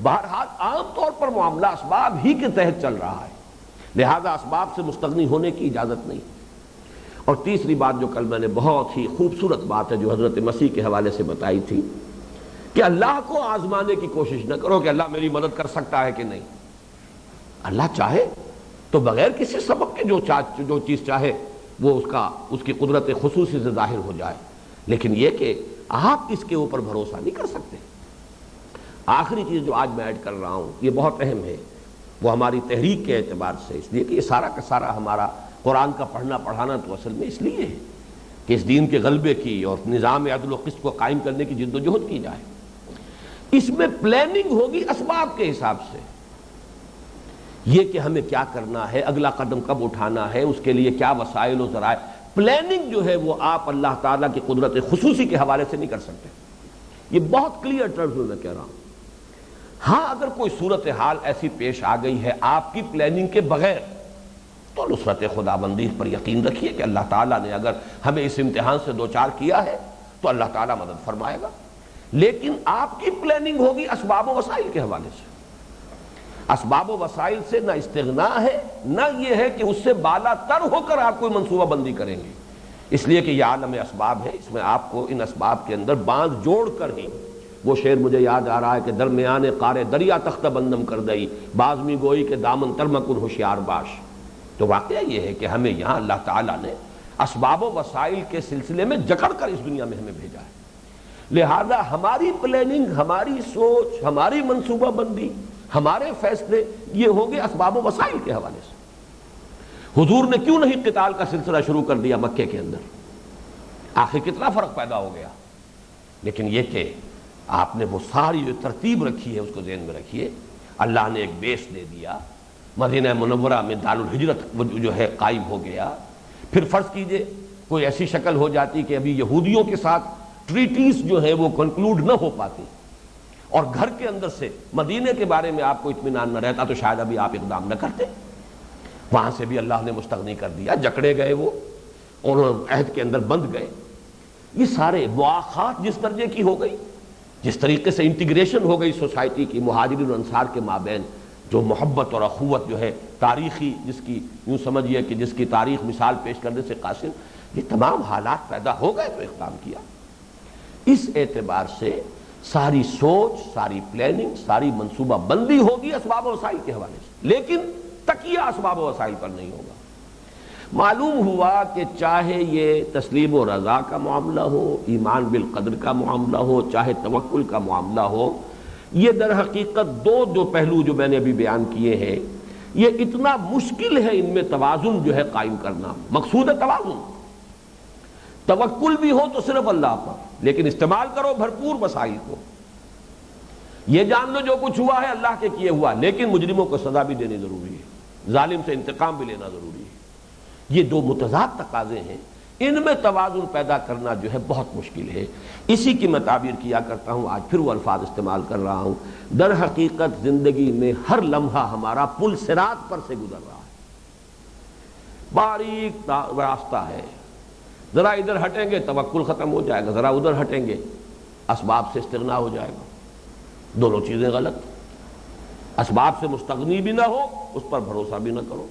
بہرحال عام طور پر معاملہ اسباب ہی کے تحت چل رہا ہے، لہذا اسباب سے مستغنی ہونے کی اجازت نہیں۔ اور تیسری بات جو کل میں نے بہت ہی خوبصورت بات ہے جو حضرت مسیح کے حوالے سے بتائی تھی کہ اللہ کو آزمانے کی کوشش نہ کرو کہ اللہ میری مدد کر سکتا ہے کہ نہیں، اللہ چاہے تو بغیر کسی سبب کے جو چیز چاہے وہ اس کی قدرت خصوصی سے ظاہر ہو جائے، لیکن یہ کہ آپ اس کے اوپر بھروسہ نہیں کر سکتے۔ آخری چیز جو آج میں ایڈ کر رہا ہوں یہ بہت اہم ہے، وہ ہماری تحریک کے اعتبار سے، اس لیے کہ یہ سارا کا سارا ہمارا قرآن کا پڑھنا پڑھانا تو اصل میں اس لیے ہے کہ اس دین کے غلبے کی اور نظام عدل و قسط کو قائم کرنے کی جد و جہد کی جائے۔ اس میں پلاننگ ہوگی اسباب کے حساب سے، یہ کہ ہمیں کیا کرنا ہے، اگلا قدم کب اٹھانا ہے، اس کے لیے کیا وسائل و ذرائع، پلاننگ جو ہے وہ آپ اللہ تعالیٰ کی قدرت خصوصی کے حوالے سے نہیں کر سکتے، یہ بہت کلیئر ٹرمز میں کہہ رہا ہوں۔ ہاں اگر کوئی صورتحال ایسی پیش آ گئی ہے آپ کی پلاننگ کے بغیر تو نصرت خداوندی پر یقین رکھیے کہ اللہ تعالیٰ نے اگر ہمیں اس امتحان سے دوچار کیا ہے تو اللہ تعالیٰ مدد فرمائے گا، لیکن آپ کی پلاننگ ہوگی اسباب و وسائل کے حوالے سے۔ اسباب و وسائل سے نہ استغنا ہے، نہ یہ ہے کہ اس سے بالا تر ہو کر آپ کوئی منصوبہ بندی کریں گے، اس لیے کہ یہ عالم اسباب ہے، اس میں آپ کو ان اسباب کے اندر باندھ جوڑ کر ہی، وہ شعر مجھے یاد آ رہا ہے کہ درمیان قار دریا تختہ بندم کر دئی، بازمی گوئی کے دامن ترمکن ہوشیار باش۔ تو واقعہ یہ ہے کہ ہمیں یہاں اللہ تعالیٰ نے اسباب و وسائل کے سلسلے میں جکڑ کر اس دنیا میں ہمیں بھیجا ہے، لہذا ہماری پلاننگ، ہماری سوچ، ہماری منصوبہ بندی، ہمارے فیصلے یہ ہوں گے اسباب و وسائل کے حوالے سے۔ حضور نے کیوں نہیں قتال کا سلسلہ شروع کر دیا مکے کے اندر؟ آخر کتنا فرق پیدا ہو گیا، لیکن یہ کہ آپ نے وہ ساری جو ترتیب رکھی ہے اس کو ذہن میں رکھیے۔ اللہ نے ایک بیس دے دیا، مدینہ منورہ میں دارالہجرت جو ہے قائم ہو گیا۔ پھر فرض کیجئے کوئی ایسی شکل ہو جاتی کہ ابھی یہودیوں کے ساتھ ٹریٹیز جو ہے وہ کنکلوڈ نہ ہو پاتی، اور گھر کے اندر سے مدینے کے بارے میں آپ کو اطمینان نہ رہتا، تو شاید ابھی آپ اقدام نہ کرتے۔ وہاں سے بھی اللہ نے مستغنی کر دیا، جکڑے گئے وہ اور عہد کے اندر بند گئے۔ یہ سارے مواخات جس درجے کی ہو گئی، جس طریقے سے انٹیگریشن ہو گئی سوسائٹی کی مہاجرین و انصار کے مابین، جو محبت اور اخوت جو ہے تاریخی، جس کی یوں سمجھیے کہ جس کی تاریخ مثال پیش کرنے سے قاصر، یہ تمام حالات پیدا ہو گئے تو اقدام کیا۔ اس اعتبار سے ساری سوچ، ساری پلاننگ، ساری منصوبہ بندی ہوگی اسباب و وسائل کے حوالے سے، لیکن تکیہ اسباب و وسائل پر نہیں ہوگا۔ معلوم ہوا کہ چاہے یہ تسلیم و رضا کا معاملہ ہو، ایمان بالقدر کا معاملہ ہو، چاہے توکل کا معاملہ ہو، یہ در حقیقت دو پہلو جو میں نے ابھی بیان کیے ہیں، یہ اتنا مشکل ہے ان میں توازن جو ہے قائم کرنا۔ مقصود ہے توازن، توکل بھی ہو تو صرف اللہ پر، لیکن استعمال کرو بھرپور وسائل کو۔ یہ جان لو جو کچھ ہوا ہے اللہ کے کیے ہوا، لیکن مجرموں کو سزا بھی دینی ضروری ہے، ظالم سے انتقام بھی لینا ضروری ہے۔ یہ دو متضاد تقاضے ہیں، ان میں توازن پیدا کرنا جو ہے بہت مشکل ہے۔ اسی کی میں تعبیر کیا کرتا ہوں، آج پھر وہ الفاظ استعمال کر رہا ہوں۔ در حقیقت زندگی میں ہر لمحہ ہمارا پل صراط پر سے گزر رہا ہے، باریک راستہ ہے، ذرا ادھر ہٹیں گے توکل ختم ہو جائے گا، ذرا ادھر ہٹیں گے اسباب سے استغنا ہو جائے گا۔ دونوں چیزیں غلط، اسباب سے مستغنی بھی نہ ہو، اس پر بھروسہ بھی نہ کرو۔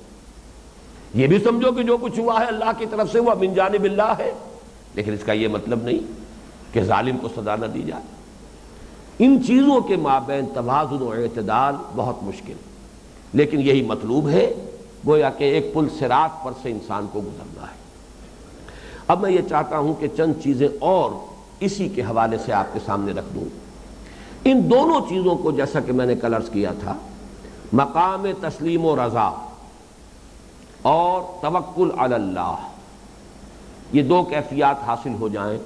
یہ بھی سمجھو کہ جو کچھ ہوا ہے اللہ کی طرف سے ہوا، من جانب اللہ ہے، لیکن اس کا یہ مطلب نہیں کہ ظالم کو سزا نہ دی جائے۔ ان چیزوں کے مابین توازن و اعتدال بہت مشکل، لیکن یہی مطلوب ہے، گویا کہ ایک پل صراط پر سے انسان کو گزرنا ہے۔ اب میں یہ چاہتا ہوں کہ چند چیزیں اور اسی کے حوالے سے آپ کے سامنے رکھ دوں۔ ان دونوں چیزوں کو، جیسا کہ میں نے کل عرض کیا تھا، مقام تسلیم و رضا اور توکل علی اللہ، یہ دو کیفیات حاصل ہو جائیں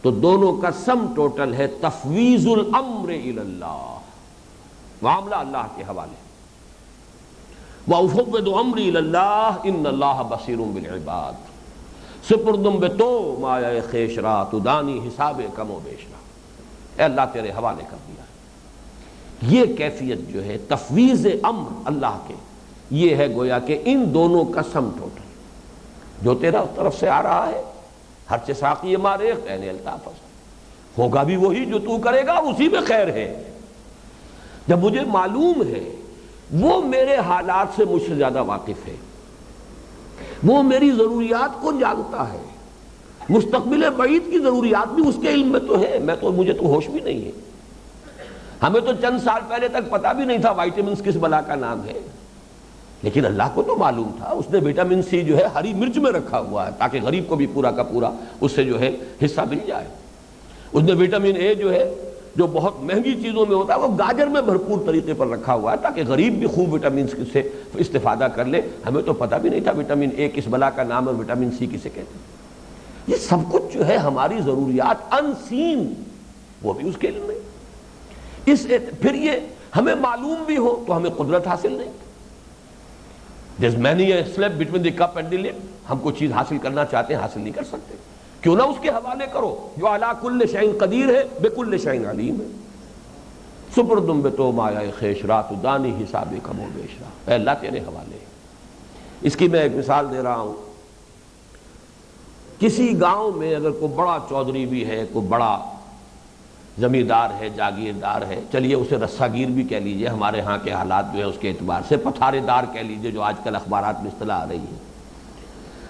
تو دونوں کا سم ٹوٹل ہے تفویض الامر الی اللہ، معاملہ اللہ کے حوالے۔ وَأُفَوِّضُ أَمْرِي إِلَى اللَّهِ إِنَّ اللَّهَ بَصِيرٌ بِالْعِبَادِ سپردم بے تو مایا خیش را تو دانی حساب کم و بیش را، اے اللہ تیرے حوالے کر دیا۔ یہ کیفیت جو ہے تفویض امر اللہ کے، یہ ہے گویا کہ ان دونوں کا سم ٹوٹل۔ جو تیرا طرف سے آ رہا ہے، ہر چساقی ماریخ عین الطافظ، ہوگا بھی وہی جو تو کرے گا، اسی میں خیر ہے۔ جب مجھے معلوم ہے وہ میرے حالات سے مجھ سے زیادہ واقف ہے، وہ میری ضروریات کو جانتا ہے، مستقبل بعید کی ضروریات بھی اس کے علم میں تو ہے، مجھے تو ہوش بھی نہیں ہے۔ ہمیں تو چند سال پہلے تک پتہ بھی نہیں تھا وائٹامنز کس بلا کا نام ہے، لیکن اللہ کو تو معلوم تھا۔ اس نے وٹامن سی جو ہے ہری مرچ میں رکھا ہوا ہے تاکہ غریب کو بھی پورا کا پورا اس سے جو ہے حصہ مل جائے۔ اس نے وٹامن اے جو ہے، جو بہت مہنگی چیزوں میں ہوتا ہے، وہ گاجر میں بھرپور طریقے پر رکھا ہوا ہے تاکہ غریب بھی خوب وٹامنز سے استفادہ کر لے۔ ہمیں تو پتہ بھی نہیں تھا وٹامن اے کس بلا کا نام ہے، وٹامن سی کسے کہتے ہیں۔ یہ سب کچھ جو ہے ہماری ضروریات ان سین، وہ بھی اس کے علم میں۔ پھر یہ ہمیں معلوم بھی ہو تو ہمیں قدرت حاصل نہیں۔ There's many a step between the cup and the lip، ہم کوئی چیز حاصل کرنا چاہتے ہیں، حاصل نہیں کر سکتے، کیوں نہ اس کے حوالے کرو جو علی کل شیء قدیر ہے، بکل شیء علیم ہے۔ سپردم بے تو مایا خیش را تو دانی حساب کم و بیش را، اے اللہ تیرے حوالے۔ اس کی میں ایک مثال دے رہا ہوں۔ کسی گاؤں میں اگر کوئی بڑا چودھری بھی ہے، کوئی بڑا زمیندار ہے، جاگیردار ہے، چلیے اسے رسا گیر بھی کہہ لیجئے، ہمارے ہاں کے حالات جو ہے اس کے اعتبار سے پتھارے دار کہہ لیجئے، جو آج کل اخبارات میں اصطلاح آ رہی ہے۔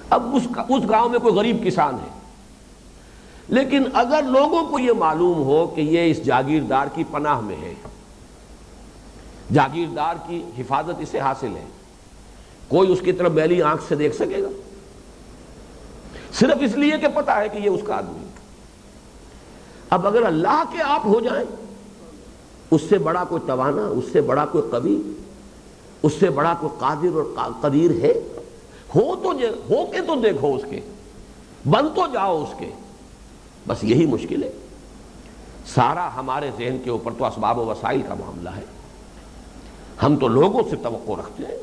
اب اس گاؤں میں کوئی غریب کسان ہے، لیکن اگر لوگوں کو یہ معلوم ہو کہ یہ اس جاگیردار کی پناہ میں ہے، جاگیردار کی حفاظت اسے حاصل ہے، کوئی اس کی طرف میلی آنکھ سے دیکھ سکے گا؟ صرف اس لیے کہ پتہ ہے کہ یہ اس کا آدمی۔ اب اگر اللہ کے آپ ہو جائیں، اس سے بڑا کوئی توانا، اس سے بڑا کوئی قوی، اس سے بڑا کوئی قادر اور قدیر ہے؟ ہو کے تو دیکھو اس کے، بن تو جاؤ اس کے، بس یہی مشکل ہے۔ سارا ہمارے ذہن کے اوپر تو اسباب و وسائل کا معاملہ ہے، ہم تو لوگوں سے توقع رکھتے ہیں،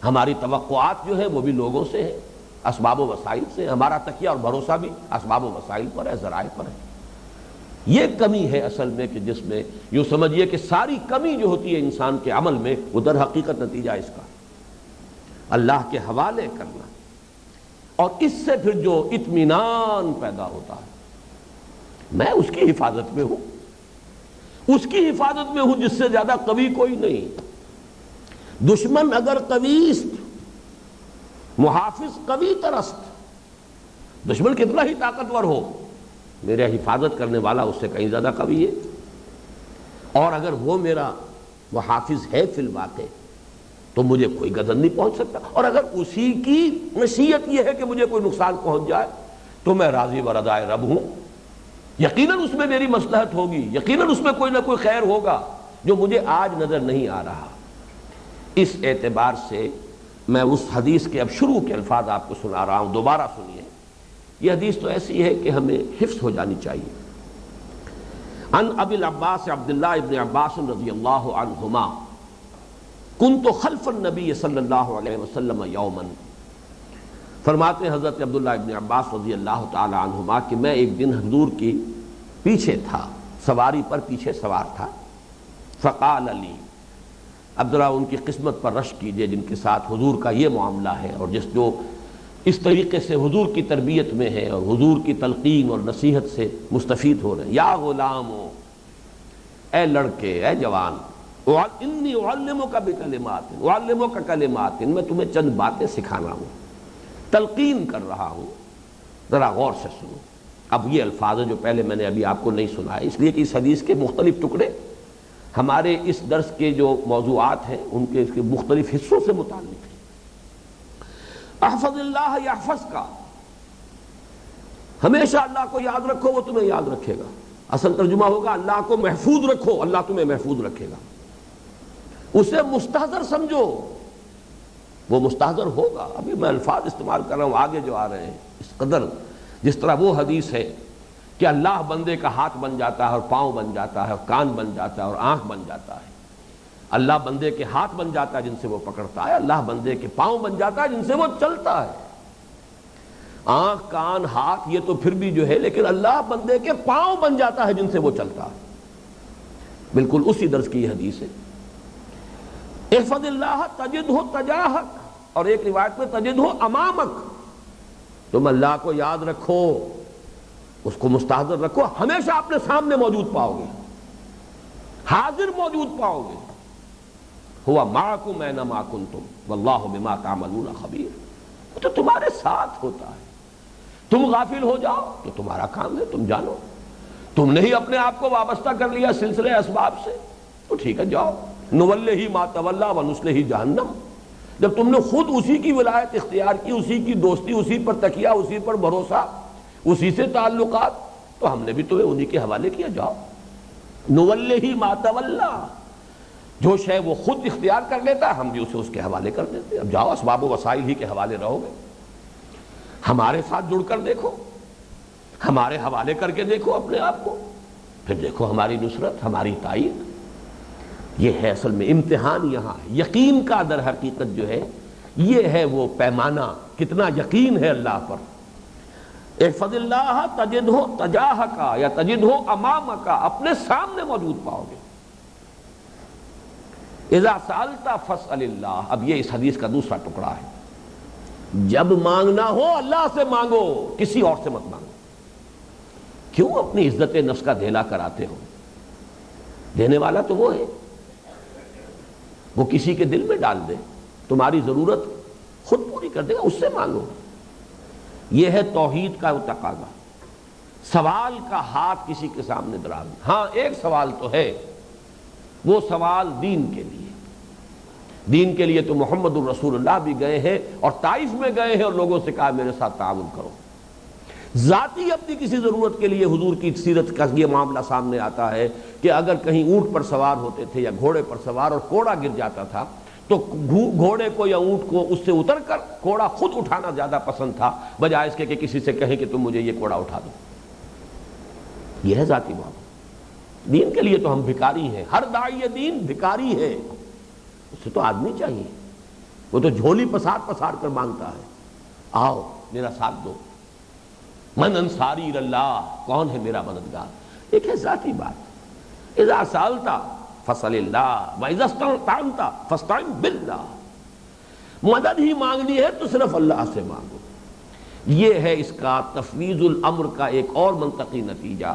ہماری توقعات جو ہے وہ بھی لوگوں سے ہے، اسباب و وسائل سے، ہمارا تکیہ اور بھروسہ بھی اسباب و وسائل پر ہے، ذرائع پر ہے۔ یہ کمی ہے اصل میں کہ جس میں یوں سمجھیے کہ ساری کمی جو ہوتی ہے انسان کے عمل میں، وہ در حقیقت نتیجہ اس کا اللہ کے حوالے کرنا، اور اس سے پھر جو اطمینان پیدا ہوتا ہے، میں اس کی حفاظت میں ہوں، اس کی حفاظت میں ہوں جس سے زیادہ قوی کوئی نہیں۔ دشمن اگر قوی است، محافظ قوی ترست، دشمن کتنا ہی طاقتور ہو، میرے حفاظت کرنے والا اس سے کہیں زیادہ قوی ہے، اور اگر وہ میرا محافظ ہے فی الواقع تو مجھے کوئی غضب نہیں پہنچ سکتا، اور اگر اسی کی مشیت یہ ہے کہ مجھے کوئی نقصان پہنچ جائے تو میں راضی و رضائے رب ہوں، یقیناً اس میں میری مصلحت ہوگی، یقیناً اس میں کوئی نہ کوئی خیر ہوگا جو مجھے آج نظر نہیں آ رہا۔ اس اعتبار سے میں اس حدیث کے اب شروع کے الفاظ آپ کو سنا رہا ہوں، دوبارہ سنیے۔ یہ حدیث تو ایسی ہے کہ ہمیں حفظ ہو جانی چاہیے۔ عن ابی العباس عبداللہ ابن عباس رضی اللہ عنہما کنت خلف النبی صلی اللہ علیہ وسلم یوما، فرماتے ہیں حضرت عبداللہ ابن عباس رضی اللہ تعالی عنہما کہ میں ایک دن حضور کی پیچھے تھا، سواری پر پیچھے سوار تھا۔ فقال علی، اب ذرا ان کی قسمت پر رشک کیجئے جن کے ساتھ حضور کا یہ معاملہ ہے، اور جو اس طریقے سے حضور کی تربیت میں ہے اور حضور کی تلقین اور نصیحت سے مستفید ہو رہے ہیں۔ یا غلامو، اے لڑکے، اے جوان، انی اعلمک بکلمات، اعلمک کلمات، میں تمہیں چند باتیں سکھانا ہوں، تلقین کر رہا ہوں، ذرا غور سے سنو۔ اب یہ الفاظ جو پہلے میں نے ابھی آپ کو نہیں سنائے، اس لیے کہ اس حدیث کے مختلف ٹکڑے ہمارے اس درس کے جو موضوعات ہیں ان کے اس کے مختلف حصوں سے متعلق ہیں۔ احفظ اللہ یحفظ کا، ہمیشہ اللہ کو یاد رکھو وہ تمہیں یاد رکھے گا۔ اصل ترجمہ ہوگا اللہ کو محفوظ رکھو، اللہ تمہیں محفوظ رکھے گا۔ اسے مستحضر سمجھو، وہ مستحضر ہوگا۔ ابھی میں الفاظ استعمال کر رہا ہوں آگے جو آ رہے ہیں اس قدر، جس طرح وہ حدیث ہے کہ اللہ بندے کا ہاتھ بن جاتا ہے اور پاؤں بن جاتا ہے اور کان بن جاتا ہے اور آنکھ بن جاتا ہے۔ اللہ بندے کے ہاتھ بن جاتا ہے جن سے وہ پکڑتا ہے، اللہ بندے کے پاؤں بن جاتا ہے جن سے وہ چلتا ہے۔ آنکھ، کان، ہاتھ یہ تو پھر بھی جو ہے، لیکن اللہ بندے کے پاؤں بن جاتا ہے جن سے وہ چلتا ہے۔ بالکل اسی درس کی یہ حدیث ہے۔ احفظ اللہ تجدہ تجاہک، اور ایک روایت میں تجدہ امامک، تم اللہ کو یاد رکھو، اس کو مستحضر رکھو، ہمیشہ اپنے سامنے موجود پاؤ گے، حاضر موجود پاؤ گے۔ ہوا معکم اینما کنتم واللہ بما تعملون خبیر، وہ تو تمہارے ساتھ ہوتا ہے۔ تم غافل ہو جاؤ تو تمہارا کام ہے، تم جانو۔ تم نے ہی اپنے آپ کو وابستہ کر لیا سلسلے اسباب سے، تو ٹھیک ہے جاؤ۔ نولہ ما تولی ونصلہ جہنم، جب تم نے خود اسی کی ولایت اختیار کی، اسی کی دوستی، اسی پر تکیہ، اسی پر بھروسہ، اسی سے تعلقات، تو ہم نے بھی تمہیں انہی کے حوالے کیا، جاؤ۔ نولہ ما تولی، جو شے وہ خود اختیار کر لیتا ہے ہم بھی اسے اس کے حوالے کر دیتے ہیں۔ اب جاؤ اسباب و وسائل ہی کے حوالے رہو گے، ہمارے ساتھ جڑ کر دیکھو، ہمارے حوالے کر کے دیکھو اپنے آپ کو، پھر دیکھو ہماری نصرت، ہماری تائید۔ یہ ہے اصل میں امتحان یہاں ہے۔ یقین کا در حقیقت جو ہے یہ ہے وہ پیمانہ، کتنا یقین ہے اللہ پر۔ احفظ اللہ تجدہ تجاہک یا تجدہ امامک، اپنے سامنے موجود پاؤ گے۔ اذا سألت فاسأل اللہ، اب یہ اس حدیث کا دوسرا ٹکڑا ہے۔ جب مانگنا ہو اللہ سے مانگو، کسی اور سے مت مانگو۔ کیوں اپنی عزت نفس کا دھیلا کراتے ہو؟ دینے والا تو وہ ہے، وہ کسی کے دل میں ڈال دے، تمہاری ضرورت خود پوری کر دے گا، اس سے مانگو۔ یہ ہے توحید کا تقاضا۔ سوال کا ہاتھ کسی کے سامنے دراز۔ ہاں ایک سوال تو ہے، وہ سوال دین کے لیے۔ دین کے لیے تو محمد الرسول اللہ بھی گئے ہیں اور طائف میں گئے ہیں اور لوگوں سے کہا میرے ساتھ تعاون کرو۔ ذاتی اپنی کسی ضرورت کے لیے حضور کی سیرت کا یہ معاملہ سامنے آتا ہے کہ اگر کہیں اونٹ پر سوار ہوتے تھے یا گھوڑے پر سوار اور کوڑا گر جاتا تھا تو گھوڑے کو یا اونٹ کو اس سے اتر کر کوڑا خود اٹھانا زیادہ پسند تھا بجائے اس کے کہ کسی سے کہیں کہ تم مجھے یہ کوڑا اٹھا دو. یہ ہے ذاتی معاملہ. دین کے لیے تو ہم بھکاری ہیں. ہر داعی دین بھکاری ہے. اسے تو آدمی چاہیے. وہ تو جھولی پسار پسار کر مانگتا ہے آؤ میرا ساتھ دو. من انصاری اللہ, کون ہے میرا مددگار. ایک ہے ذاتی بات. اذا سالت فصل اللہ واذا استعنت فاستعن باللہ. مدد ہی مانگنی ہے تو صرف اللہ سے مانگو. یہ ہے اس کا تفویض الامر کا ایک اور منطقی نتیجہ.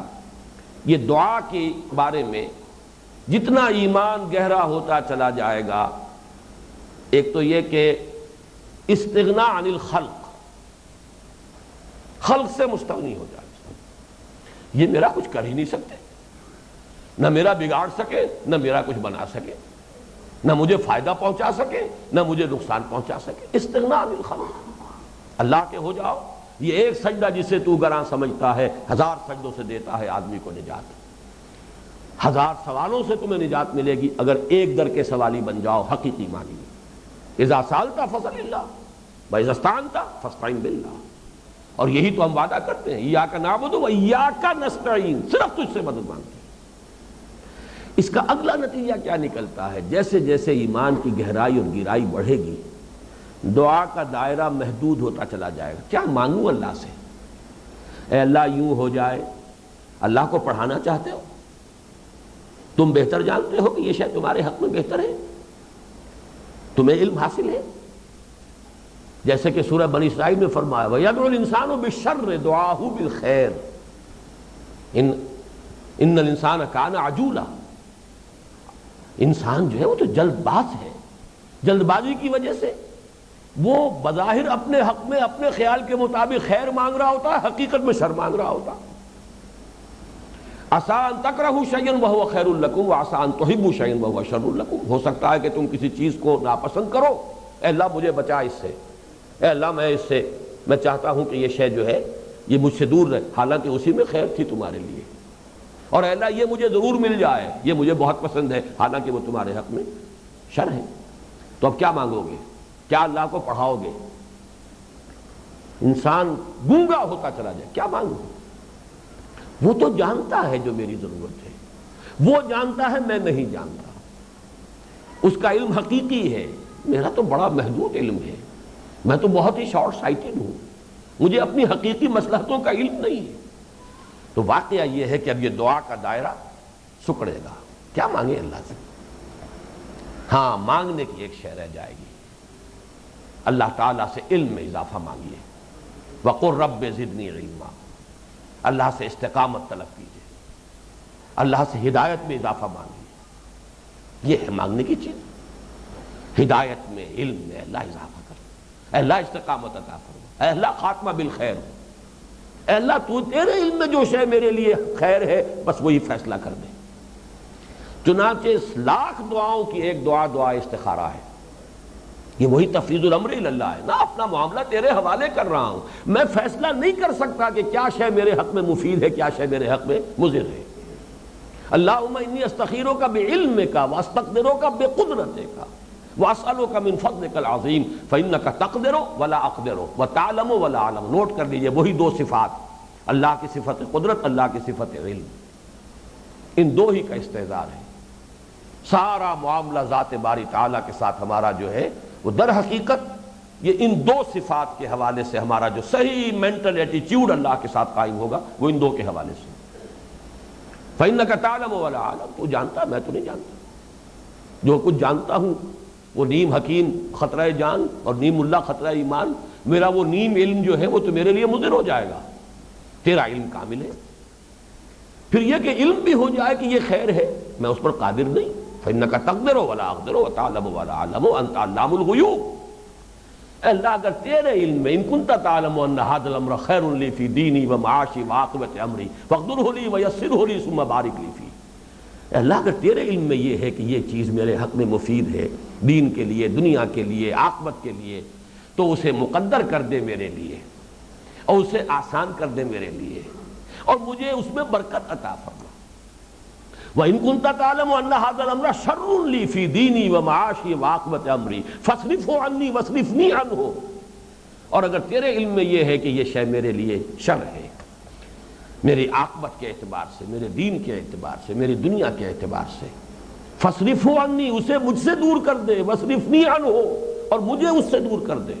یہ دعا کے بارے میں جتنا ایمان گہرا ہوتا چلا جائے گا, ایک تو یہ کہ استغنا عن الخلق, خلق سے مستغنی ہو جائے. یہ میرا کچھ کر ہی نہیں سکتے, نہ میرا بگاڑ سکے, نہ میرا کچھ بنا سکے, نہ مجھے فائدہ پہنچا سکے, نہ مجھے نقصان پہنچا سکے. استغنا عن الخلق. اللہ کے ہو جاؤ. یہ ایک سجدہ جسے تو گراں سمجھتا ہے 1000 سجدوں سے دیتا ہے آدمی کو نجات. 1000 سوالوں سے تمہیں نجات ملے گی اگر ایک در کے سوالی بن جاؤ حقیقی معنی میں. اذا سالت فصل اللہ واذا استعنت فاستعن باللہ. اور یہی تو ہم وعدہ کرتے ہیں, ایاک نعبد و ایاک نستعین, صرف تجھ سے مدد مانگتے ہیں. اس کا اگلا نتیجہ کیا نکلتا ہے؟ جیسے جیسے ایمان کی گہرائی اور گہرائی بڑھے گی دعا کا دائرہ محدود ہوتا چلا جائے گا. کیا مانگوں اللہ سے؟ اے اللہ یوں ہو جائے. اللہ کو پڑھانا چاہتے ہو, تم بہتر جانتے ہو کہ یہ شاید تمہارے حق میں بہتر ہے, تمہیں علم حاصل ہے. جیسے کہ سورہ بنی اسرائیل میں فرمایا وَيَدْعُ الْإِنسَانُ بِالشَّرِّ دُعَاهُ بِالْخَيْرِ إِنَّ الْإِنسَانَ كَانَ عَجُولًا. انسان جو ہے وہ تو جلد باز ہے. جلد بازی کی وجہ سے وہ بظاہر اپنے حق میں اپنے خیال کے مطابق خیر مانگ رہا ہوتا ہے, حقیقت میں شر مانگ رہا ہوتا. عَسَىٰ أَن تَكْرَهُوا شَيْئًا وَهُوَ خَيْرٌ لَكُمْ وَعَسَىٰ أَن تُحِبُّوا شَيْئًا وَهُوَ شَرٌّ لَكُمْ. ہو سکتا ہے کہ تم کسی چیز کو ناپسند کرو, اے اللہ مجھے بچا اس سے, اے اللہ میں چاہتا ہوں کہ یہ شے جو ہے یہ مجھ سے دور رہے, حالانکہ اسی میں خیر تھی تمہارے لیے. اور اے اللہ یہ مجھے ضرور مل جائے, یہ مجھے بہت پسند ہے, حالانکہ وہ تمہارے حق میں شر ہے. تو اب کیا مانگو گے؟ کیا اللہ کو پڑھاؤ گے؟ انسان گونگا ہوتا چلا جائے, کیا مانگو؟ وہ تو جانتا ہے جو میری ضرورت ہے, وہ جانتا ہے میں نہیں جانتا, اس کا علم حقیقی ہے, میرا تو بڑا محدود علم ہے, میں تو بہت ہی شارٹ سائٹڈ ہوں, مجھے اپنی حقیقی مصلحتوں کا علم نہیں ہے. تو واقعہ یہ ہے کہ اب یہ دعا کا دائرہ سکڑے گا. کیا مانگے اللہ سے؟ ہاں, مانگنے کی ایک شے رہ جائے گی. اللہ تعالیٰ سے علم میں اضافہ مانگیے. وَقُلْ رَبِّ زِدْنِی عِلْمًا. اللہ سے استقامت طلب کیجیے, اللہ سے ہدایت میں اضافہ مانگیے. یہ ہے مانگنے کی چیز. ہدایت میں, علم میں اللہ اضافہ کر, اے اللہ استقامت عطا فرما, اے اللہ خاتمہ بالخیر ہو, اے اللہ تو تیرے علم میں جو شے میرے لیے خیر ہے بس وہی فیصلہ کر دے. چنانچہ 1,00,000 دعاؤں کی ایک دعا استخارہ ہے. یہ وہی تفویض الامر اللہ ہے. نہ اپنا معاملہ تیرے حوالے کر رہا ہوں, میں فیصلہ نہیں کر سکتا کہ کیا شے میرے حق میں مفید ہے, کیا شے میرے حق میں مضر ہے. اللہم انی استخیرک بعلمک واستقدرک بقدرتک واسألک من فضلک العظیم فانک تقدر ولا اقدر وتعلم ولا اعلم. نوٹ کر لیجئے وہی 2 صفات, اللہ کی صفت قدرت, اللہ کی صفت علم, ان 2 ہی کا استحضار ہے. سارا معاملہ ذات باری تعالیٰ کے ساتھ ہمارا جو ہے وہ در حقیقت یہ ان 2 صفات کے حوالے سے ہمارا جو صحیح مینٹل ایٹیچیوڈ اللہ کے ساتھ قائم ہوگا وہ ان 2 کے حوالے سے. فَإِنَّكَ تَعْلَمُ وَلَا أَعْلَمُ. تو جانتا, میں تو نہیں جانتا. جو کچھ جانتا ہوں وہ نیم حکیم خطرہ جان اور نیم اللہ خطرہ ایمان. میرا وہ نیم علم جو ہے وہ تو میرے لیے مضر ہو جائے گا. تیرا علم کامل ہے. پھر یہ کہ علم بھی ہو جائے کہ یہ خیر ہے, میں اس پر قادر نہیں. فَإِنَّكَ تَقْدِرُ وَلَا أَقْدِرُ وَتَعْلَمُ وَلَا أَعْلَمُ وَأَنْتَ عَلَّامُ الْغُيُوبِ. اے اللہ اگر تیرے علم میں ان كنت تعلم ان هذا الامر خیر لی فی دینی و معاشی و عاقبت امری فاقدرہ لی ویسرہ لی ثم بارک لی فی. اے اللہ اگر تیرے علم میں یہ ہے کہ یہ چیز میرے حق میں مفید ہے, دین کے لیے, دنیا کے لیے, عاقبت کے لیے, تو اسے مقدر کر دے میرے لیے. اور اسے آسان کر دے میرے لیے، اور مجھے اس میں برکت عطا فرما۔ وَإِن كُنتَ تَعْلَمُ أَنَّ هَذَا الْأَمْرَ شَرٌّ لِّي فِي دِينِي وَمَعَاشِي وَعَاقِبَةِ أَمْرِي فَاصْرِفْهُ عَنِّي وَاصْرِفْنِي عَنْهُ، اور اگر تیرے علم میں یہ ہے کہ یہ شے میرے لیے شر ہے، میری عاقبت کے اعتبار سے، میرے دین کے اعتبار سے، میری دنیا کے اعتبار سے، فَاصْرِفْهُ عَنِّي، اسے مجھ سے دور کر دے، وَاصْرِفْنِي عَنْهُ، اور مجھے اس سے دور کر دے۔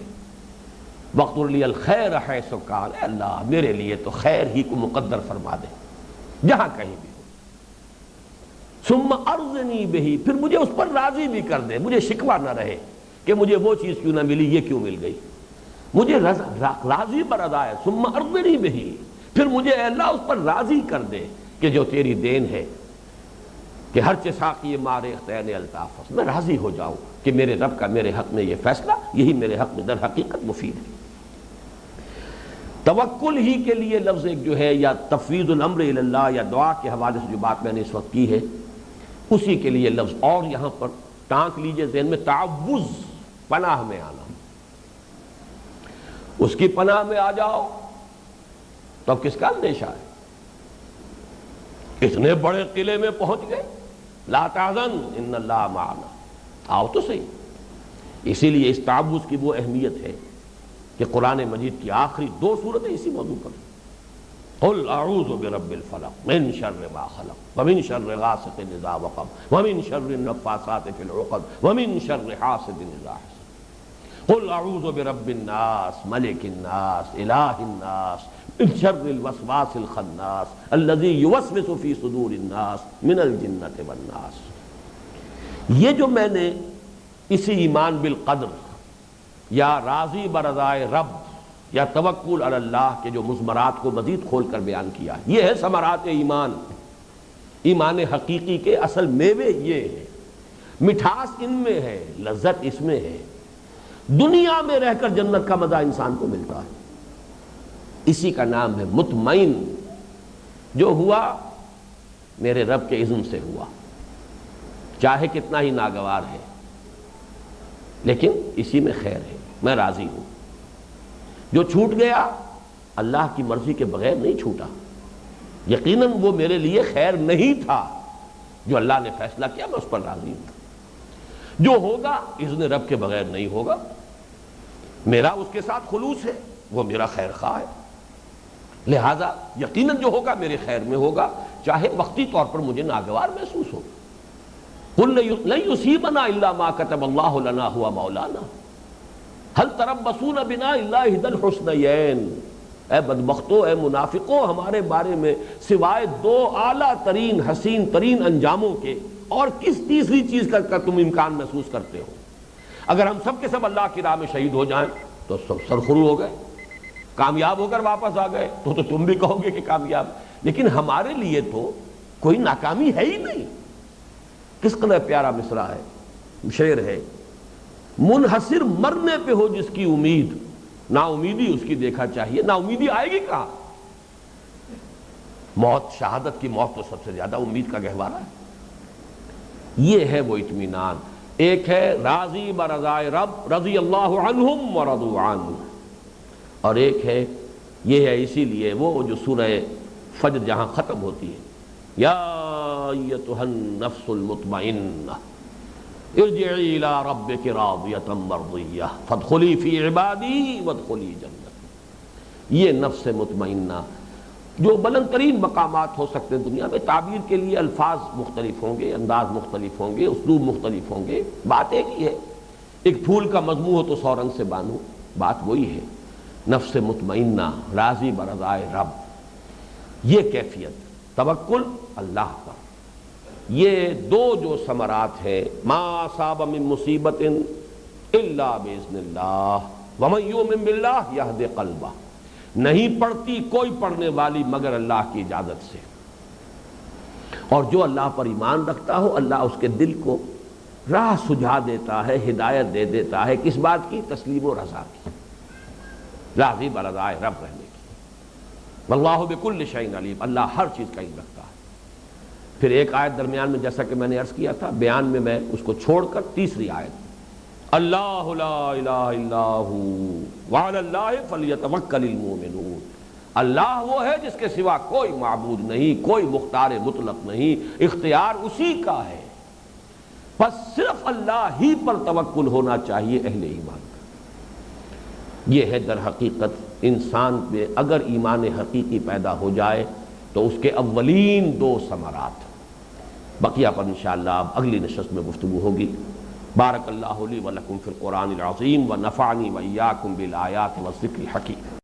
وَاقْدُرْ لِي الْخَيْرَ حَيْثُ كَانَ، اے اللہ میرے لیے تو خیر ہی کو مقدر فرما دے جہاں کہیں بھی۔ ثم ارضنی بہی، پھر مجھے اس پر راضی بھی کر دے، مجھے شکوہ نہ رہے کہ مجھے وہ چیز کیوں نہ ملی، یہ کیوں مل گئی، مجھے راضی برضائے، ثم ارضنی بہی، پھر مجھے اے اللہ اس پر راضی کر دے کہ جو تیری دین ہے کہ ہر ساقی مارے اختین الطاف، میں راضی ہو جاؤں کہ میرے رب کا میرے حق میں یہ فیصلہ، یہی میرے حق میں در حقیقت مفید ہے۔ توکل ہی کے لیے لفظ ایک جو ہے، یا تفویض الامر الی اللہ، یا دعا کے حوالے سے جو بات میں نے اس وقت کی ہے، اسی کے لیے لفظ اور یہاں پر ٹانک لیجئے ذہن میں، تعوذ، پناہ میں آنا۔ اس کی پناہ میں آ جاؤ تو اب کس کا اندیشہ ہے؟ اتنے بڑے قلعے میں پہنچ گئے، لا تحزن ان اللہ معنا، آؤ تو صحیح۔ اسی لیے اس تعوذ کی وہ اہمیت ہے کہ قرآن مجید کی آخری 2 سورتیں اسی موضوع پر، قل اعوذ برب الفلق من شر ما خلق ومن شر غاسق اذا وقب ومن شر النفاثات في العقد ومن شر حاسد اذا حسد، قل اعوذ برب الناس ملك الناس اله الناس من شر الوسواس الخناس الذي يوسوس في صدور الناس من الجنة والناس۔ یہ جو میں نے اسی ایمان بالقدر یا راضی برضائے رب یا توکل علی اللہ کے جو مضمرات کو مزید کھول کر بیان کیا، یہ ہے ثمرات ایمان۔ ایمان حقیقی کے اصل میوے یہ ہے، مٹھاس ان میں ہے، لذت اس میں ہے، دنیا میں رہ کر جنت کا مزہ انسان کو ملتا ہے۔ اسی کا نام ہے مطمئن، جو ہوا میرے رب کے اذن سے ہوا، چاہے کتنا ہی ناگوار ہے، لیکن اسی میں خیر ہے، میں راضی ہوں۔ جو چھوٹ گیا اللہ کی مرضی کے بغیر نہیں چھوٹا، یقیناً وہ میرے لیے خیر نہیں تھا، جو اللہ نے فیصلہ کیا میں اس پر راضی ہوں۔ جو ہوگا اذن رب کے بغیر نہیں ہوگا، میرا اس کے ساتھ خلوص ہے، وہ میرا خیر خواہ ہے، لہذا یقیناً جو ہوگا میرے خیر میں ہوگا، چاہے وقتی طور پر مجھے ناگوار محسوس ہو۔ قل لن یصیبنا الا ما کتب اللہ لنا هو مولانا هل تربصون بنا الا احدى الحسنيين، اے بدبختو، اے منافقو، ہمارے بارے میں سوائے 2 اعلیٰ ترین حسین ترین انجاموں کے اور کس تیسری چیز کا تم امکان محسوس کرتے ہو؟ اگر ہم سب کے سب اللہ کی راہ میں شہید ہو جائیں تو سب سرخرو ہو گئے، کامیاب ہو کر واپس آ گئے تو تم بھی کہو گے کہ کامیاب، لیکن ہمارے لیے تو کوئی ناکامی ہے ہی نہیں۔ کس قدر پیارا مصرع ہے، شعر ہے، منحصر مرنے پہ ہو جس کی امید، نا امیدی اس کی دیکھا چاہیے، نا امیدی آئے گی کہاں؟ موت، شہادت کی موت تو سب سے زیادہ امید کا گہوارہ ہے۔ یہ ہے وہ اطمینان۔ ایک ہے راضی برضائے رب، رضی اللہ عنہم ورضوا عنہ، اور ایک ہے یہ ہے اسی لیے وہ جو سورہ فجر جہاں ختم ہوتی ہے، یا ایتھا النفس المطمئنہ ارجعی الی ربک راضیۃ مرضیہ فادخلی فی عبادی وادخلی جنتی۔ یہ نفس مطمئنہ جو بلند ترین مقامات ہو سکتے ہیں دنیا میں، تعبیر کے لیے الفاظ مختلف ہوں گے، انداز مختلف ہوں گے، اسلوب مختلف ہوں گے، بات ایک ہی ہے۔ ایک پھول کا مضمون ہو تو 100 رنگ سے باندھو، بات وہی ہے۔ نفس مطمئنہ، راضی برضائے رب، یہ کیفیت توکل اللہ پر، یہ 2 جو ثمرات ہیں، ما اصاب من مصیبت الا باذن اللہ ومن یؤمن باللہ یہد قلبہ، نہیں پڑتی کوئی پڑھنے والی مگر اللہ کی اجازت سے، اور جو اللہ پر ایمان رکھتا ہو اللہ اس کے دل کو راہ سجھا دیتا ہے، ہدایت دے دیتا ہے، کس بات کی؟ تسلیم و رضا کی، راضی برضائے رب رہنے کی۔ واللہ بکل شیء علیم، اللہ ہر چیز کا علم رکھتا ہے۔ پھر ایک آیت درمیان میں جیسا کہ میں نے عرض کیا تھا، بیان میں اس کو چھوڑ کر تیسری آیت اللہ لا الہ الا ہو وعلی اللہ فلیتوکل المؤمنون، اللہ وہ ہے جس کے سوا کوئی معبود نہیں، کوئی مختار مطلق نہیں، اختیار اسی کا ہے، بس صرف اللہ ہی پر توکل ہونا چاہیے اہل ایمان کا۔ یہ ہے در حقیقت انسان پہ اگر ایمان حقیقی پیدا ہو جائے تو اس کے اولین دو ثمرات، بقیہ پر انشاءاللہ اب اگلی نشست میں گفتگو ہوگی۔ بارک اللہ لی و لکم فی القرآن العظیم و نفعنی و ایاکم بالآیات والذکر الحکیم۔